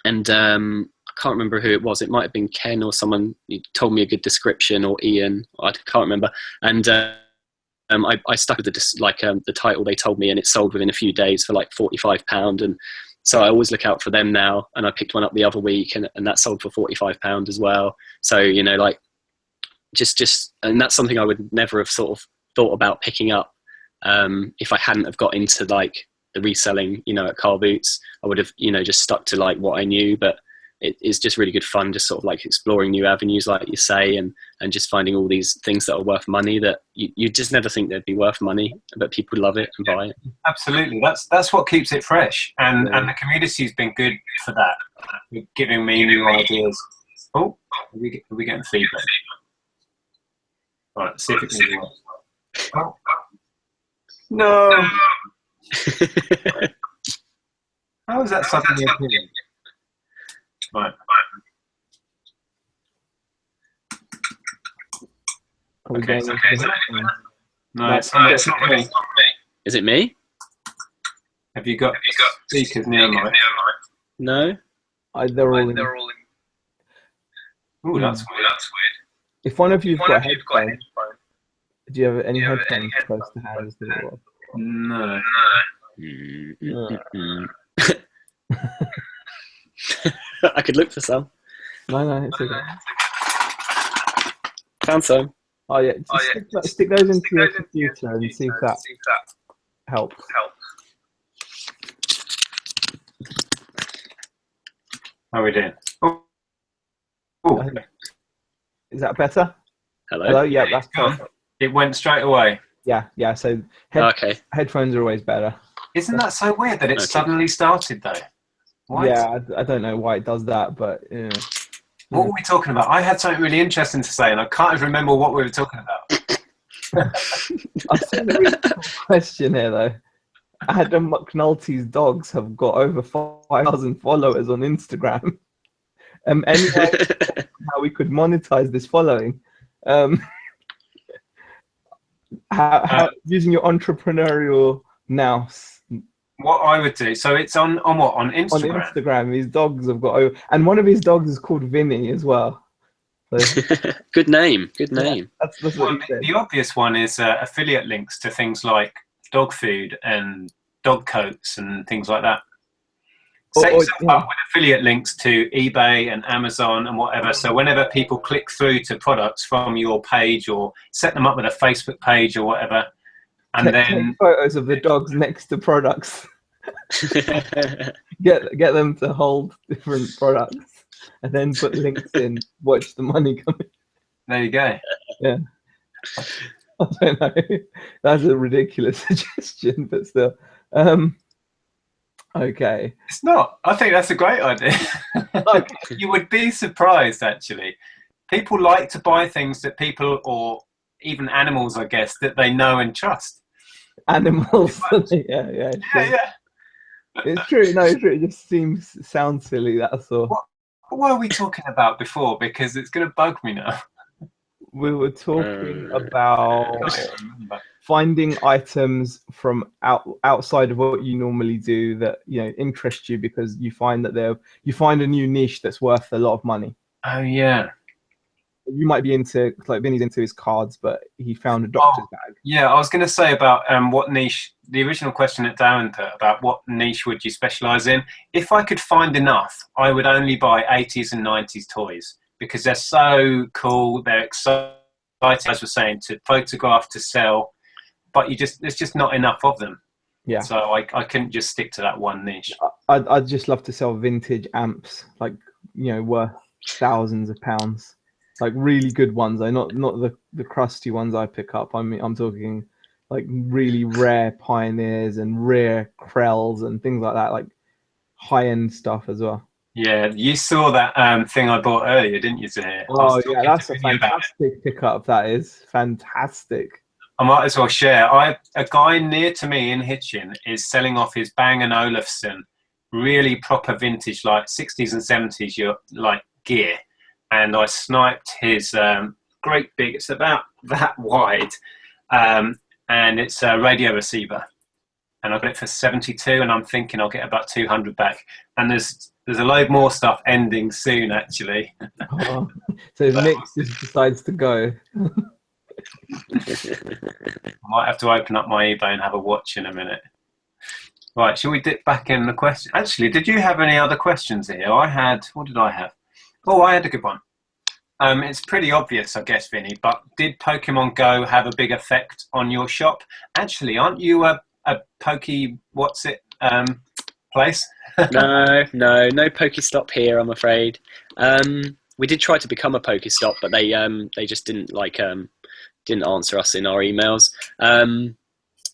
and I can't remember who it was. It might have been Ken or someone. He told me a good description, or Ian. I can't remember. And I stuck with the title they told me, and it sold within a few days for £45. And so I always look out for them now. And I picked one up the other week, and that sold for £45 as well. So just and that's something I would never have sort of thought about picking up if I hadn't have got into the reselling. At car boots, I would have just stuck to what I knew. But it's just really good fun, just sort of exploring new avenues, like you say, and just finding all these things that are worth money that you just never think they'd be worth money, but people love it and buy it. Absolutely, that's what keeps it fresh, and the community's been good for that, giving me new ideas. Oh, are we getting feedback? All right, let's see if it can work. Oh. No. How is that suddenly appearing? Right. Okay, it's okay. No, it's not me. Is it me? Have you got speakers near me? No. They're all in. Ooh, that's weird. If one of you've got headphones, do you have any headphones close to hand? No. I could look for some. No, it's okay. Found some. Oh yeah, stick those into your computer and see if that helps. How are we doing? Oh, Okay. Is that better? Hello. Hello. Yeah, Yeah, that's it's gone. perfect. It went straight away. Yeah. So Okay. headphones are always better. Isn't that so weird that it Okay. suddenly started though? Why? Yeah, I don't know why it does that, but yeah. What were we talking about? I had something really interesting to say, and I can't even remember what we were talking about. I've seen a really cool question here though. Adam McNulty's dogs have got over 5,000 followers on Instagram. Any idea how we could monetize this following? How using your entrepreneurial nous. What I would do, so it's on what? On On Instagram? Instagram, his dogs have got over, and one of his dogs is called Vini as well. So, Good name. Good yeah, name. that's Well, what he said. the obvious one is affiliate links to things like dog food and dog coats and things like that. Set yourself up with affiliate links to eBay and Amazon and whatever. So whenever people click through to products from your page, or set them up with a Facebook page or whatever, and Take then photos of the dogs next to products. Get them to hold different products, and then put links in. Watch the money come in. there you go. Yeah. I don't know. That's a ridiculous suggestion, but still. Okay. It's not. I think that's a great idea. Okay. You would be surprised, actually. People like to buy things that people, or even animals, I guess, that they know and trust. Animals. Yeah. Sure. Yeah. It's true. No, it's true. It just sounds silly. That's all. What were we talking about before? Because it's going to bug me now. We were talking about I can't remember. finding items from outside of what you normally do that interest you, because you find that you find a new niche that's worth a lot of money. Oh yeah. You might be into, like Vinny's into his cards, but he found a doctor's bag. Yeah, I was going to say about what niche. The original question that Darren put about what niche would you specialize in. If I could find enough, I would only buy 80s and 90s toys, because they're so cool. They're exciting, as we're saying, to photograph, to sell, but there's just not enough of them. Yeah. So I couldn't just stick to that one niche. I'd just love to sell vintage amps, like worth thousands of pounds, like really good ones. Not the crusty ones I pick up. I'm talking like really rare Pioneers and rare Krells and things like that, like high end stuff as well. Yeah, you saw that thing I bought earlier, didn't you, Zaheer? Oh yeah, that's a fantastic pickup. That is fantastic. I might as well share. A guy near to me in Hitchin is selling off his Bang & Olufsen, really proper vintage, like 60s and 70s, like gear. And I sniped his great big, it's about that wide, and it's a radio receiver. And I got it for 72, and I'm thinking I'll get about 200 back. And there's a load more stuff ending soon, actually. Oh, so Nick just decides to go. I might have to open up my eBay and have a watch in a minute. Right, shall we dip back in the question? Actually, did you have any other questions here? What did I have? Oh, I had a good one. It's pretty obvious, I guess, Vinny, but did Pokemon Go have a big effect on your shop? Actually, aren't you a place? No Pokestop here, I'm afraid. We did try to become a Pokestop, but they just didn't answer us in our emails.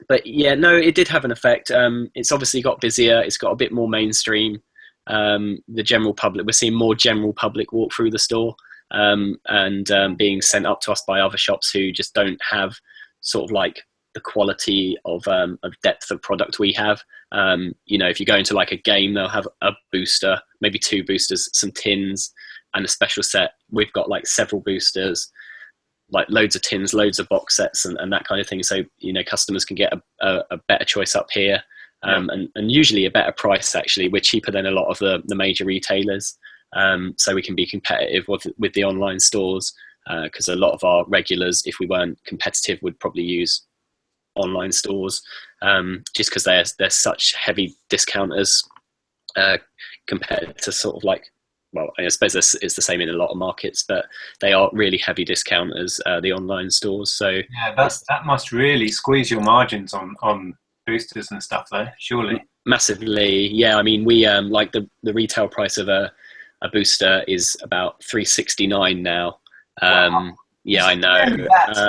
But yeah, no, it did have an effect. It's obviously got busier. It's got a bit more mainstream. The general public, we're seeing more general public walk through the store, and being sent up to us by other shops who just don't have sort of like the quality of depth of product we have. If you go into like a game, they'll have a booster, maybe 2 boosters, some tins, and a special set. We've got like several boosters, like loads of tins, loads of box sets, and that kind of thing. So customers can get a better choice up here, and usually a better price. Actually, we're cheaper than a lot of the major retailers, so we can be competitive with the online stores, because a lot of our regulars, if we weren't competitive, would probably use online stores, just because they're such heavy discounters compared to sort of like, well, I suppose it's the same in a lot of markets, but they are really heavy discounters, the online stores. So yeah, that must really squeeze your margins on boosters and stuff, though. Surely, massively. Yeah, I mean, we like the retail price of a a booster is about 369 now. Wow. Yeah, I know. That's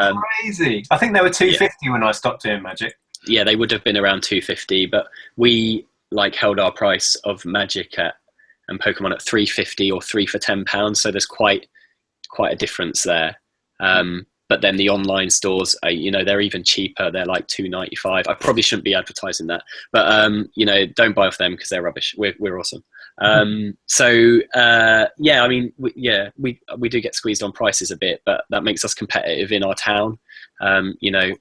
crazy. I think they were 250 when I stopped doing Magic. Yeah, they would have been around 250, but we like held our price of Magic and Pokemon at 350 or 3 for £10. So there's quite a difference there. But then the online stores, they're even cheaper. They're like $2.95. I probably shouldn't be advertising that, but don't buy off them because they're rubbish. We're awesome. Yeah, I mean, we do get squeezed on prices a bit, but that makes us competitive in our town.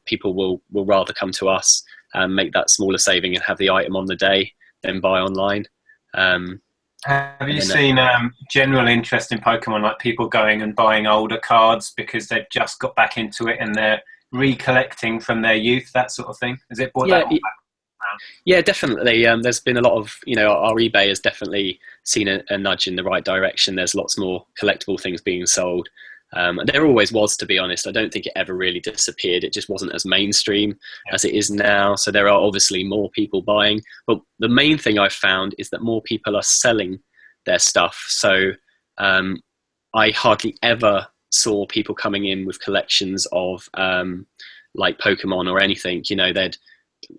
People will rather come to us and make that smaller saving and have the item on the day than buy online. Have you seen general interest in Pokemon, like people going and buying older cards because they've just got back into it and they're recollecting from their youth, that sort of thing? Has it brought that all back around? Yeah, definitely. There's been a lot of, our eBay has definitely seen a nudge in the right direction. There's lots more collectible things being sold. There always was, to be honest. I don't think it ever really disappeared. It just wasn't as mainstream as it is now. So there are obviously more people buying. But the main thing I've found is that more people are selling their stuff. So I hardly ever saw people coming in with collections of like Pokemon or anything.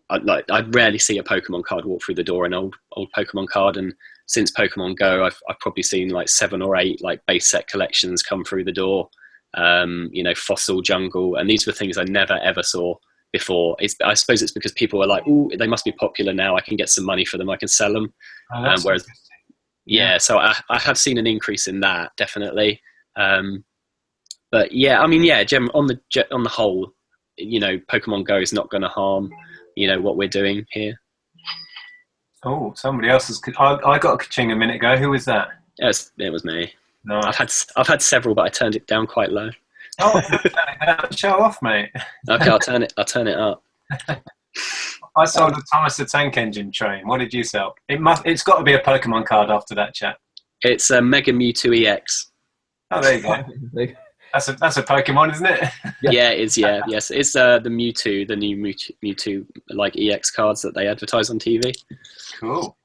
I'd rarely see a Pokemon card walk through the door, an old Pokemon card. And since Pokemon Go, I've probably seen like 7 or 8 like base set collections come through the door. Fossil, Jungle, and these were things I never ever saw before. I suppose it's because people are like, "Ooh, they must be popular now. I can get some money for them. I can sell them." Whereas, so I have seen an increase in that, definitely. But yeah, I mean, on the whole, Pokemon Go is not going to harm, what we're doing here. Oh, somebody else has. I got a ka-ching a minute ago. Who was that? It was me. No, I've had several, but I turned it down quite low. Oh, turn it down. Show off, mate. Okay, I'll turn it up. I sold a Thomas the Tank Engine train. What did you sell? It's got to be a Pokemon card after that chat. It's a Mega Mewtwo EX. Oh, there you go. That's a Pokemon, isn't it? Yeah, it is. Yeah, yes, it's the Mewtwo, the new Mewtwo like EX cards that they advertise on TV. Cool.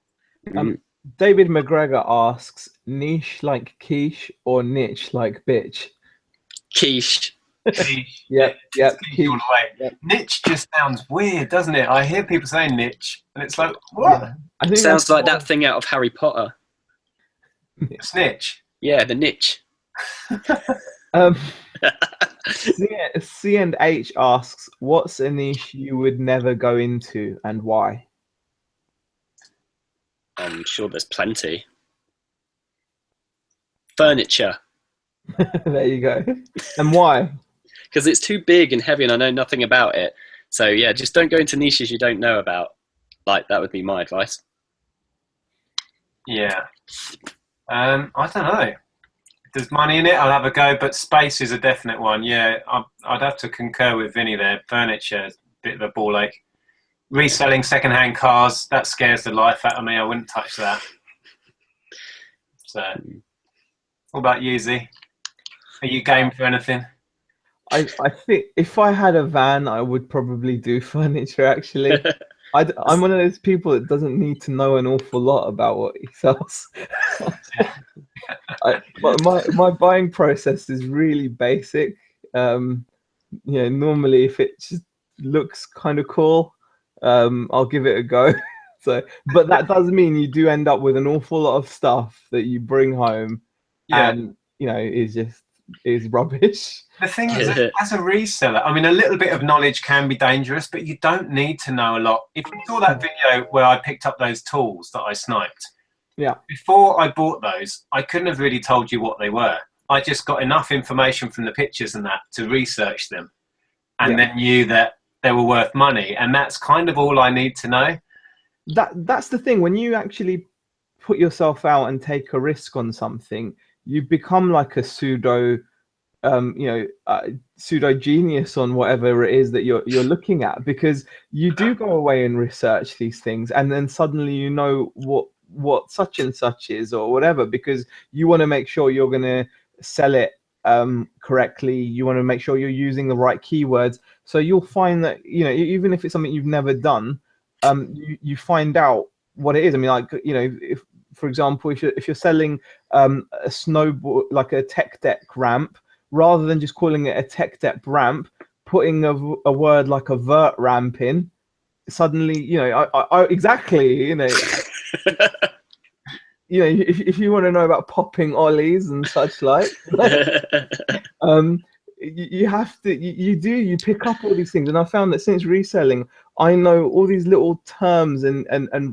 David McGregor asks, niche like quiche or niche like bitch? Quiche. Yep. Quiche all the way. Yep. Niche just sounds weird, doesn't it? I hear people saying niche, and it's like, what? Yeah. I think sounds like that thing out of Harry Potter. Snitch. Yeah, the niche. C and H asks, what's a niche you would never go into and why? I'm sure there's plenty. Furniture. There you go. And why? Because it's too big and heavy and I know nothing about it. So yeah, just don't go into niches you don't know about. Like, that would be my advice. Yeah. I don't know. If there's money in it, I'll have a go, but space is a definite one. Yeah, I'd have to concur with Vinny there. Furniture is a bit of a ball ache. Reselling second-hand cars, that scares the life out of me. I wouldn't touch that. So, what about you, Z? Are you game for anything? I think if I had a van, I would probably do furniture, actually. I'm one of those people that doesn't need to know an awful lot about what he sells. My buying process is really basic. Normally if it just looks kind of cool, I'll give it a go. But that does mean you do end up with an awful lot of stuff that you bring home, and is rubbish. The thing is, as a reseller, I mean, a little bit of knowledge can be dangerous, but you don't need to know a lot. If you saw that video where I picked up those tools that I sniped, before I bought those, I couldn't have really told you what they were. I just got enough information from the pictures and that to research them, and then knew that they were worth money. And that's kind of all I need to know. That's the thing. When you actually put yourself out and take a risk on something, you become like a pseudo genius on whatever it is that you're looking at, because you do go away and research these things, and then suddenly you know what such and such is or whatever, because you want to make sure you're going to sell it correctly. You want to make sure you're using the right keywords. So you'll find that, even if it's something you've never done, you find out what it is. I mean, like, if for example, if you're selling a snowboard, like a tech deck ramp, rather than just calling it a tech deck ramp, putting a word like a vert ramp in, suddenly, you know, I exactly, you know, if you want to know about popping ollies and such like, you have to, you pick up all these things. And I found that since reselling, I know all these little terms and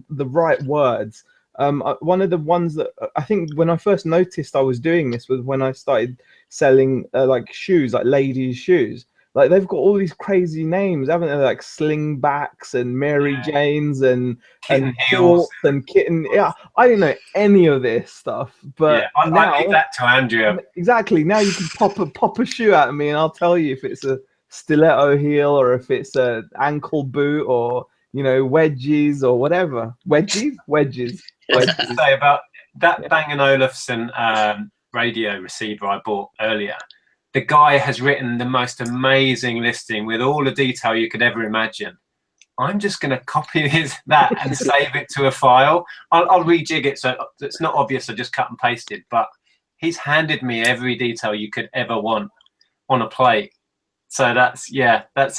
the right words. One of the ones that I think when I first noticed I was doing this was when I started selling like shoes, like ladies' shoes. Like they've got all these crazy names, haven't they? Like Slingbacks and Mary Janes and Kitten heels and kitten. Yeah, I didn't know any of this stuff, but I leave that to Andrea. Exactly. Now you can pop a shoe at me, and I'll tell you if it's a stiletto heel or if it's a ankle boot or, you know, wedges or whatever. Wedges. I was going to say about that Bang & Olufsen radio receiver I bought earlier. The guy has written the most amazing listing with all the detail you could ever imagine. I'm just going to copy that and save it to a file. I'll rejig it so it's not obvious. I just cut and pasted, but he's handed me every detail you could ever want on a plate. So that's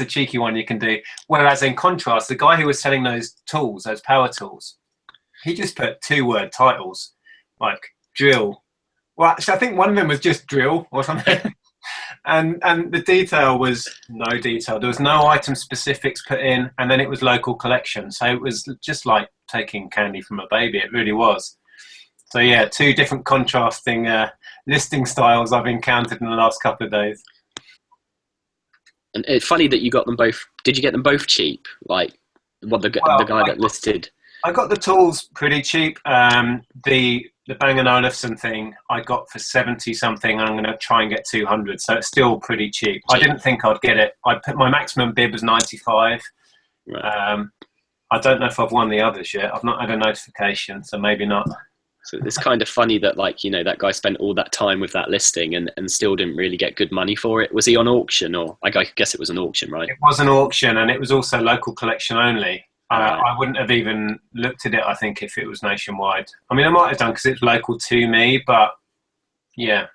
a cheeky one you can do. Whereas in contrast, the guy who was selling those tools, those power tools, he just put 2-word titles like drill. Well, actually, I think one of them was just drill or something. And the detail was no detail. There was no item specifics put in, and then it was local collection. So it was just like taking candy from a baby. It really was. So yeah, 2 different contrasting listing styles I've encountered in the last couple of days. And it's funny that you got them both. Did you get them both cheap? Like the guy that listed? I got the tools pretty cheap. The Bang & Olufsen thing I got for 70 something, and I'm going to try and get 200. So it's still pretty cheap. I didn't think I'd get it. I put my maximum bid was 95. Right. I don't know if I've won the others yet. I've not had a notification, so maybe not. So it's kind of funny that, like, you know, that guy spent all that time with that listing and still didn't really get good money for it. Was he on auction, or I guess it was an auction, right? It was an auction, and it was also local collection only. I wouldn't have even looked at it, I think, if it was nationwide. I mean, I might have done because it's local to me, but yeah.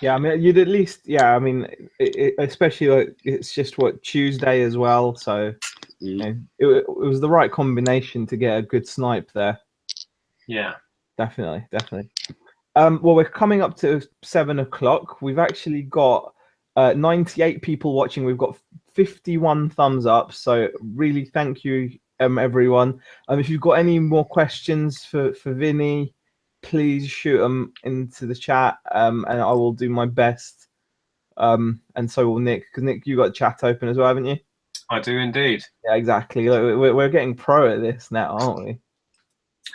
Yeah, I mean, you'd at least, I mean, especially like, it's just Tuesday as well, so you know, it was the right combination to get a good snipe there. Yeah, definitely. Well, we're coming up to 7 o'clock. We've actually got 98 people watching. We've got 51 thumbs up, so really thank you, everyone. If you've got any more questions for Vini, please shoot them into the chat, and I will do my best. And so will Nick, because Nick, you got chat open as well, haven't you? I do indeed. Yeah, exactly. We're getting pro at this now, aren't we?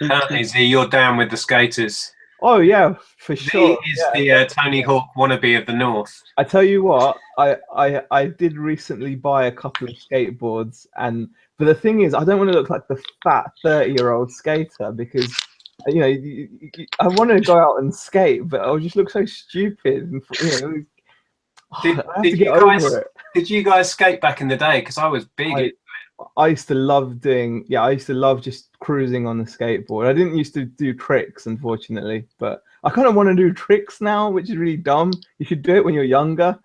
Apparently, Z, you're down with the skaters. Oh yeah, for sure. Z is the Tony Hawk wannabe of the North. I tell you what, I did recently buy a couple of skateboards, but the thing is, I don't want to look like the fat 30-year-old skater because, you know, I want to go out and skate, but I'll just look so stupid. And, you know, I have to get over it. Did you guys skate back in the day? Because I was big. I used to love just cruising on the skateboard. I didn't used to do tricks, unfortunately, but I kind of want to do tricks now, which is really dumb. You should do it when you're younger,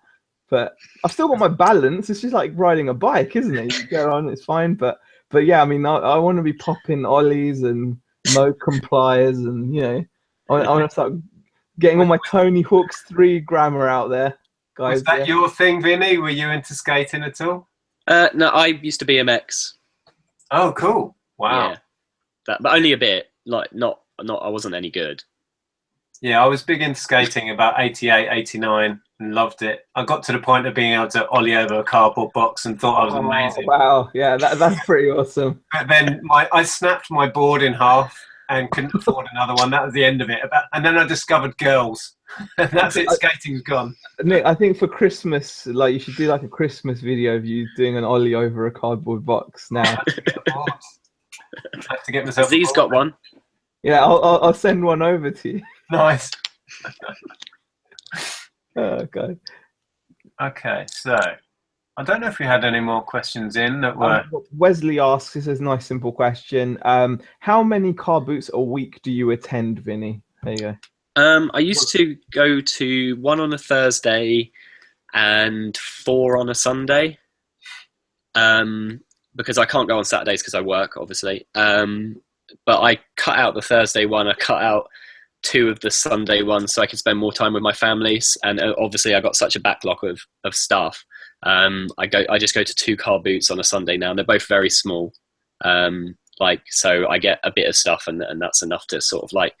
but I've still got my balance. It's just like riding a bike, isn't it? You go on, it's fine. But yeah, I mean, I want to be popping ollies and no compliers, and you know, I want to start getting all my Tony Hawk's 3 grammar out there, guys. Was that your thing, Vinny? Were you into skating at all? No, I used to BMX. Oh, cool! Wow. Yeah, but only a bit. Like not. I wasn't any good. Yeah, I was big into skating about 88, 89 and loved it. I got to the point of being able to ollie over a cardboard box and thought I was amazing. Wow, yeah, that's pretty awesome. But then I snapped my board in half and couldn't afford another one. That was the end of it. And then I discovered girls. And that's it, skating's gone. Nick, I think for Christmas, like you should do like a Christmas video of you doing an ollie over a cardboard box now. I have to get myself. Z's got one. Yeah, I'll send one over to you. Nice. Oh god. Okay, so I don't know if we had any more questions in that were. Wesley asks, this is a nice simple question. How many car boots a week do you attend, Vinny? There you go. I used to go to 1 on a Thursday and 4 on a Sunday, because I can't go on Saturdays because I work, obviously. But I cut out the Thursday one. I cut out 2 of the Sunday ones so I could spend more time with my families. And obviously, I got such a backlog of stuff. I just go to 2 car boots on a Sunday now. And they're both very small. So I get a bit of stuff, and that's enough to sort of like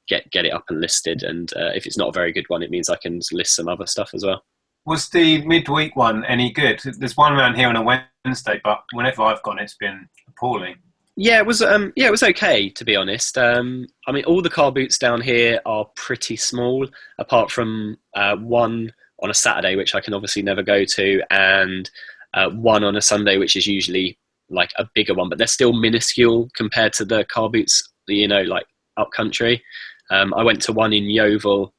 get it up and listed. And if it's not a very good one, it means I can list some other stuff as well. Was the midweek one any good? There's one around here on a Wednesday, but whenever I've gone, it's been appalling. Yeah, it was okay, to be honest. I mean, all the car boots down here are pretty small, apart from one on a Saturday, which I can obviously never go to, and one on a Sunday, which is usually like a bigger one, but they're still minuscule compared to the car boots, like up country. I went to one in Yeovil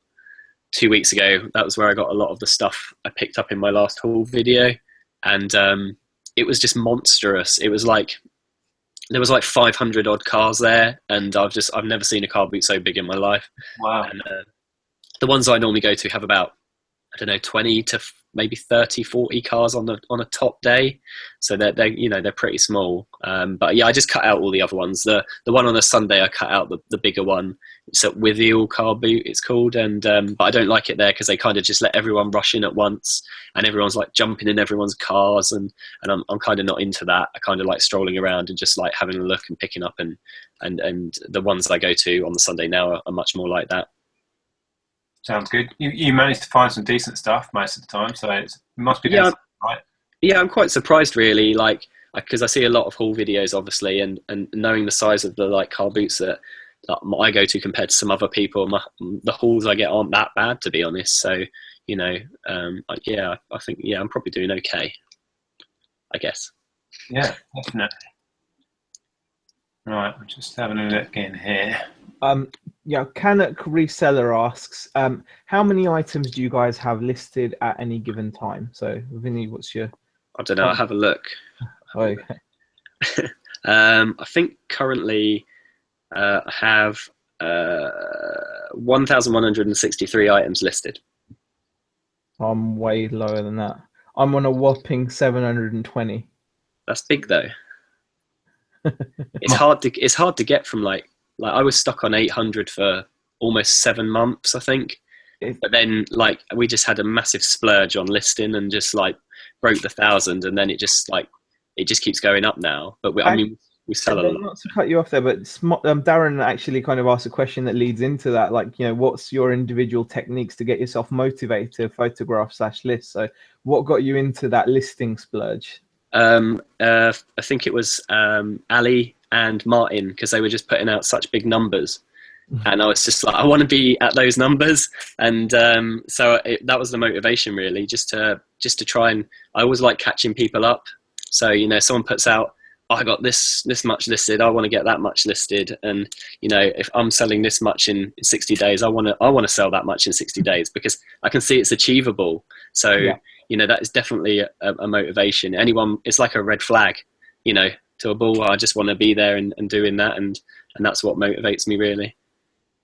2 weeks ago. That was where I got a lot of the stuff I picked up in my last haul video, and it was just monstrous. It was like there was like 500 odd cars there, and I've never seen a car boot so big in my life. Wow. And the ones I normally go to have about, I don't know, 20 to maybe 30, 40 cars on a top day. So they're pretty small. But yeah, I just cut out all the other ones. The one on a Sunday, I cut out the bigger one. It's at Withiel car boot, it's called. And but I don't like it there because they kind of just let everyone rush in at once, and everyone's like jumping in everyone's cars, and I'm kind of not into that. I kind of like strolling around and just like having a look and picking up, and the ones I go to on the Sunday now are much more like that. Sounds good. You managed to find some decent stuff most of the time, so it must be decent, right? Yeah, I'm quite surprised, really, like because I see a lot of haul videos, obviously, and knowing the size of the like car boots that I go to compared to some other people, the hauls I get aren't that bad, to be honest. So I think I'm probably doing okay, I guess. Yeah, definitely. Right, I'm just having a look in here. Canuck Reseller asks, how many items do you guys have listed at any given time? So, Vinny, what's your... I don't know, I'll have a look. Okay. I think currently I have 1,163 items listed. I'm way lower than that. I'm on a whopping 720. That's big, though. It's hard to get from like I was stuck on 800 for almost 7 months, I think. But then like we just had a massive splurge on listing and just like broke the 1,000, and then it just keeps going up now. But we sell a lot. Not to cut you off there, but Darren actually kind of asked a question that leads into that. Like, what's your individual techniques to get yourself motivated to photograph/list? So what got you into that listing splurge? I think it was Ali and Martin, because they were just putting out such big numbers, and I was just like, I want to be at those numbers, and so that was the motivation, really, just to try. And I always like catching people up. So someone puts out, I got this much listed, I want to get that much listed, and if I'm selling this much in 60 days, I want to sell that much in 60 days, because I can see it's achievable. So yeah. That is definitely a motivation. It's like a red flag, to a bull. I just want to be there and doing that, and that's what motivates me, really.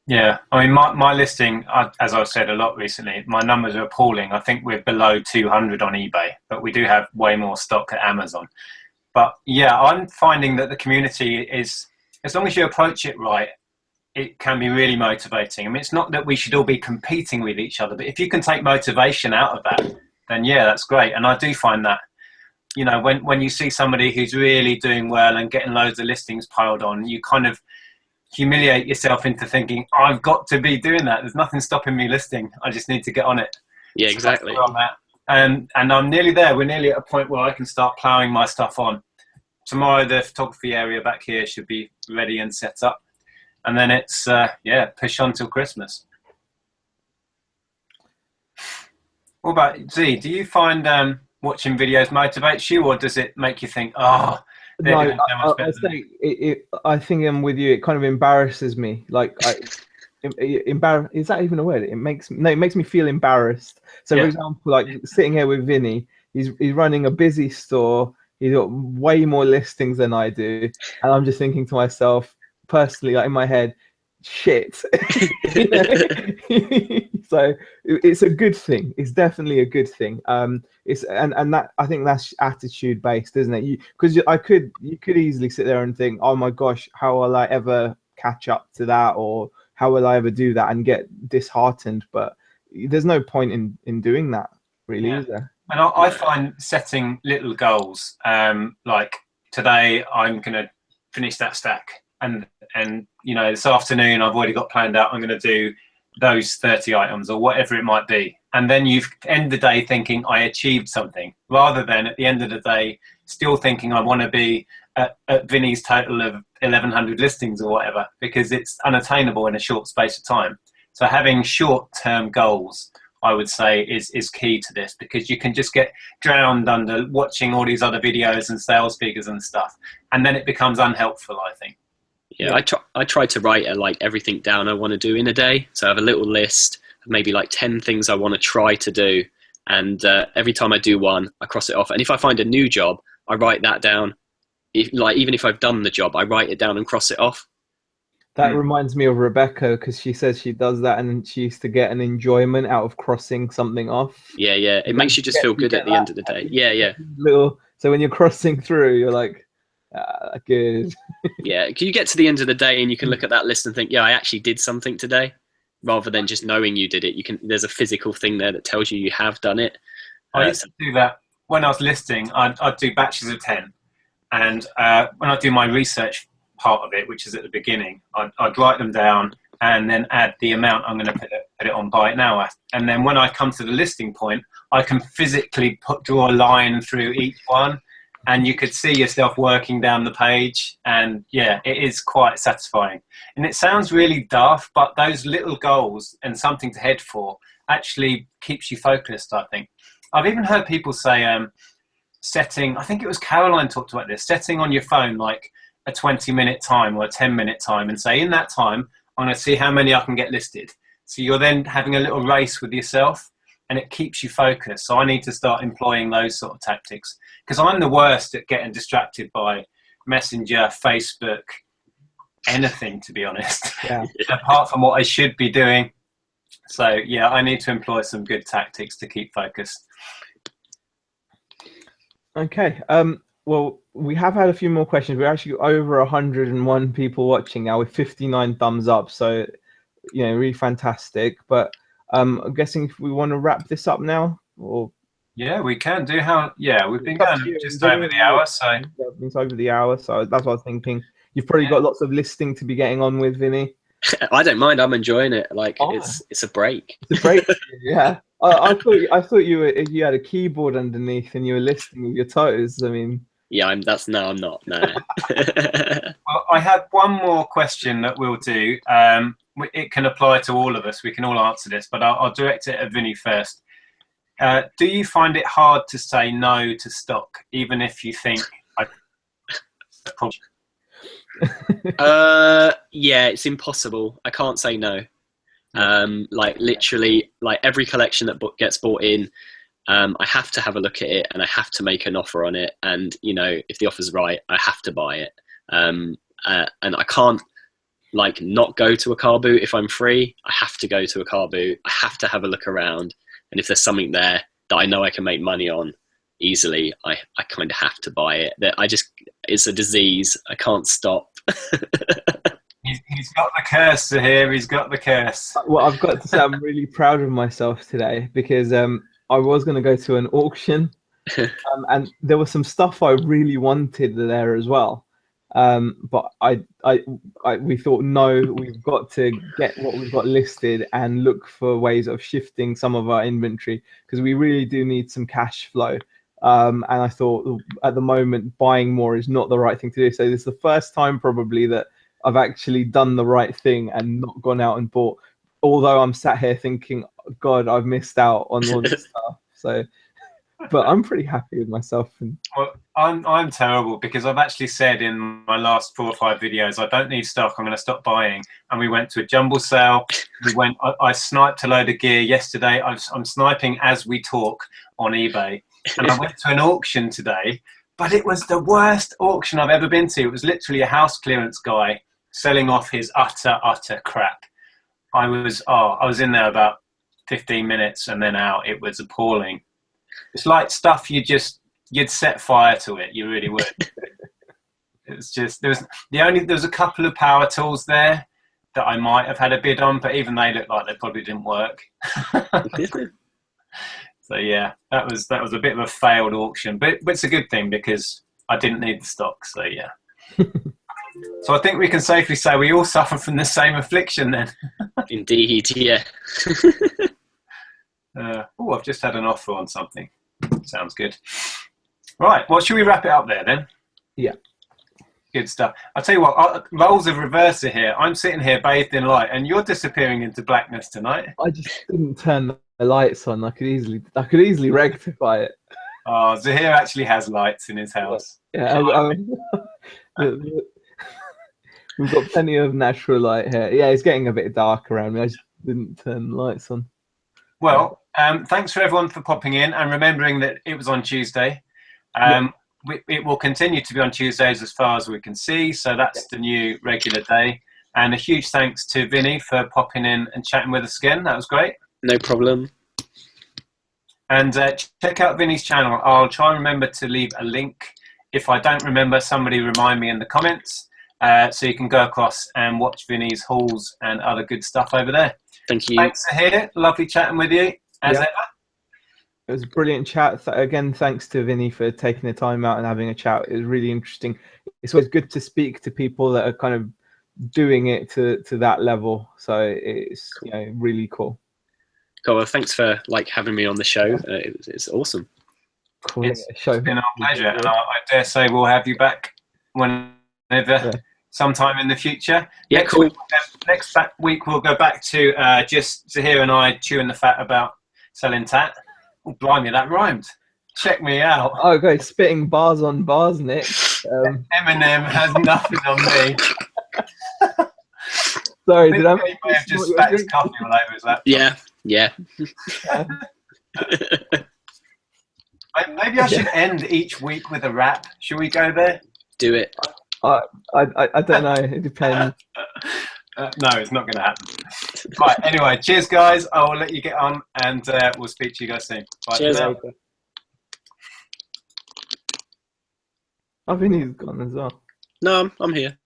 Yeah, I mean, my listing, as I've said a lot recently, my numbers are appalling. I think we're below 200 on eBay, but we do have way more stock at Amazon. But yeah, I'm finding that the community is, as long as you approach it right, it can be really motivating. I mean, it's not that we should all be competing with each other, but if you can take motivation out of that, then yeah, that's great. And I do find that, when you see somebody who's really doing well and getting loads of listings piled on, you kind of humiliate yourself into thinking, I've got to be doing that. There's nothing stopping me listing. I just need to get on it. Yeah, exactly. So and I'm nearly there. We're nearly at a point where I can start ploughing my stuff on. Tomorrow, the photography area back here should be ready and set up. And then it's, push on till Christmas. What about Z? Do you find watching videos motivates you, or does it make you think, no, I think I'm with you. It kind of embarrasses me. Like, is that even a word? It makes me feel embarrassed. So, for example, like sitting here with Vinny, he's running a busy store. He's got way more listings than I do, and I'm just thinking to myself personally, like in my head, shit. You know? So it's a good thing. It's definitely a good thing. It's and that, I think that's attitude based, isn't it? Because you could easily sit there and think, oh my gosh, how will I ever catch up to that, or how will I ever do that, and get disheartened. But there's no point in doing that, really, Yeah. is there? And I find setting little goals, like today I'm going to finish that stack, and you know, this afternoon I've already got planned out, I'm going to do those 30 items or whatever it might be, and then you end the day thinking I achieved something, rather than at the end of the day still thinking I want to be at Vini's total of 1100 listings or whatever, because it's unattainable in a short space of time. So having short-term goals, I would say, is key to this, because you can just get drowned under watching all these other videos and sales figures and stuff, and then it becomes unhelpful, I think. Yeah, I try to write like everything down I want to do in a day. So I have a little list of maybe like 10 things I want to try to do, and every time I do one, I cross it off. And if I find a new job, I write that down. Even if I've done the job, I write it down and cross it off. That reminds me of Rebecca, because she says she does that, and she used to get an enjoyment out of crossing something off. Yeah, it makes you just feel good at the end of the day. Yeah. So when you're crossing through, you're like, good. Yeah, you get to the end of the day and you can look at that list and think, yeah, I actually did something today, rather than just knowing you did it. There's a physical thing there that tells you have done it. I used to do that when I was listing. I'd do batches of 10, and when I do my research part of it, which is at the beginning, I'd write them down and then add the amount I'm going to put it on buy it now at. And then when I come to the listing point, I can physically draw a line through each one, and you could see yourself working down the page. And yeah, it is quite satisfying. And it sounds really daft, but those little goals and something to head for actually keeps you focused, I think. I've even heard people say setting, I think it was Caroline talked about this, setting on your phone like a 20-minute time or a 10-minute time, and say in that time I'm going to see how many I can get listed. So you're then having a little race with yourself, and it keeps you focused. So I need to start employing those sort of tactics, because I'm the worst at getting distracted by Messenger, Facebook, anything, to be honest. Yeah. Apart from what I should be doing. So yeah, I need to employ some good tactics to keep focused. Okay. Well, we have had a few more questions. We're actually over 101 people watching now, with 59 thumbs up. So, you know, really fantastic. But I'm guessing if we want to wrap this up now, or yeah, we can do. We've been going just over the hour, so it's over the hour. So that's what I was thinking. You've probably got lots of listing to be getting on with, Vinny. I don't mind. I'm enjoying it. Like it's a break. It's a break. Yeah. I thought you had a keyboard underneath and you were listing with your toes. I mean. Yeah, I'm not. No. Well, I have one more question that we'll do. It can apply to all of us. We can all answer this, but I'll direct it at Vini first. Do you find it hard to say no to stock, even if you think yeah, it's impossible. I can't say no. Like literally, like every collection that gets bought in, I have to have a look at it and I have to make an offer on it. And you know, if the offer's right, I have to buy it. And I can't like not go to a car boot if I'm free. I have to go to a car boot. I have to have a look around. And if there's something there that I know I can make money on easily, I kind of have to buy it. It's a disease. I can't stop. He's got the curse here. He's got the curse. Well, I've got to say, I'm really proud of myself today, because I was going to go to an auction, and there was some stuff I really wanted there as well. But we thought, no, we've got to get what we've got listed and look for ways of shifting some of our inventory, because we really do need some cash flow. And I thought at the moment buying more is not the right thing to do. So this is the first time probably that I've actually done the right thing and not gone out and bought, although I'm sat here thinking, God, I've missed out on all this stuff. So, but I'm pretty happy with myself. Well, I'm terrible, because I've actually said in my last 4 or 5 videos, I don't need stock, I'm going to stop buying. And we went to a jumble sale. I sniped a load of gear yesterday. I'm sniping as we talk on eBay. and I went to an auction today, but it was the worst auction I've ever been to. It was literally a house clearance guy selling off his utter crap. I was in there about 15 minutes and then out. It was appalling. It's like stuff you'd set fire to it. You really would. It was just, there was a couple of power tools there that I might have had a bid on, but even they looked like they probably didn't work. So yeah, that was a bit of a failed auction, but it's a good thing because I didn't need the stock. So yeah. So I think we can safely say we all suffer from the same affliction then. Indeed, yeah. I've just had an offer on something. Sounds good. Right, well, should we wrap it up there then? Yeah. Good stuff. I'll tell you what, roles of reverse here. I'm sitting here bathed in light and you're disappearing into blackness tonight. I just didn't turn the lights on. I could easily rectify it. Oh, Zaheer actually has lights in his house. Yeah, we've got plenty of natural light here. Yeah, it's getting a bit dark around me. I just didn't turn the lights on. Well, thanks for everyone for popping in and remembering that it was on Tuesday. It will continue to be on Tuesdays as far as we can see, so that's the new regular day. And a huge thanks to Vini for popping in and chatting with us again. That was great. No problem. And check out Vini's channel. I'll try and remember to leave a link. If I don't remember, somebody remind me in the comments. So you can go across and watch Vini's hauls and other good stuff over there. Thank you. Thanks, Zaheer. Lovely chatting with you, as ever. It was a brilliant chat. Again, thanks to Vini for taking the time out and having a chat. It was really interesting. It's always good to speak to people that are kind of doing it to that level. So it's really cool. Cool. Well, thanks for having me on the show. It's awesome. Cool. It's been our pleasure, and I dare say we'll have you back whenever, sometime in the future. Yeah, cool. Next week we'll go back to just Zaheer and I chewing the fat about selling tat. Oh, blimey, that rhymed. Check me out. Oh, okay, spitting bars on bars, Nick. Eminem has nothing on me. Sorry, did I? He may have just spat his coffee all over his laptop. Yeah. Maybe I should end each week with a rap. Should we go there? Do it. I don't know. It depends. No, it's not going to happen. Right, anyway, cheers, guys. I will let you get on, and we'll speak to you guys soon. Bye. Cheers. I think he's gone as well. No, I'm here.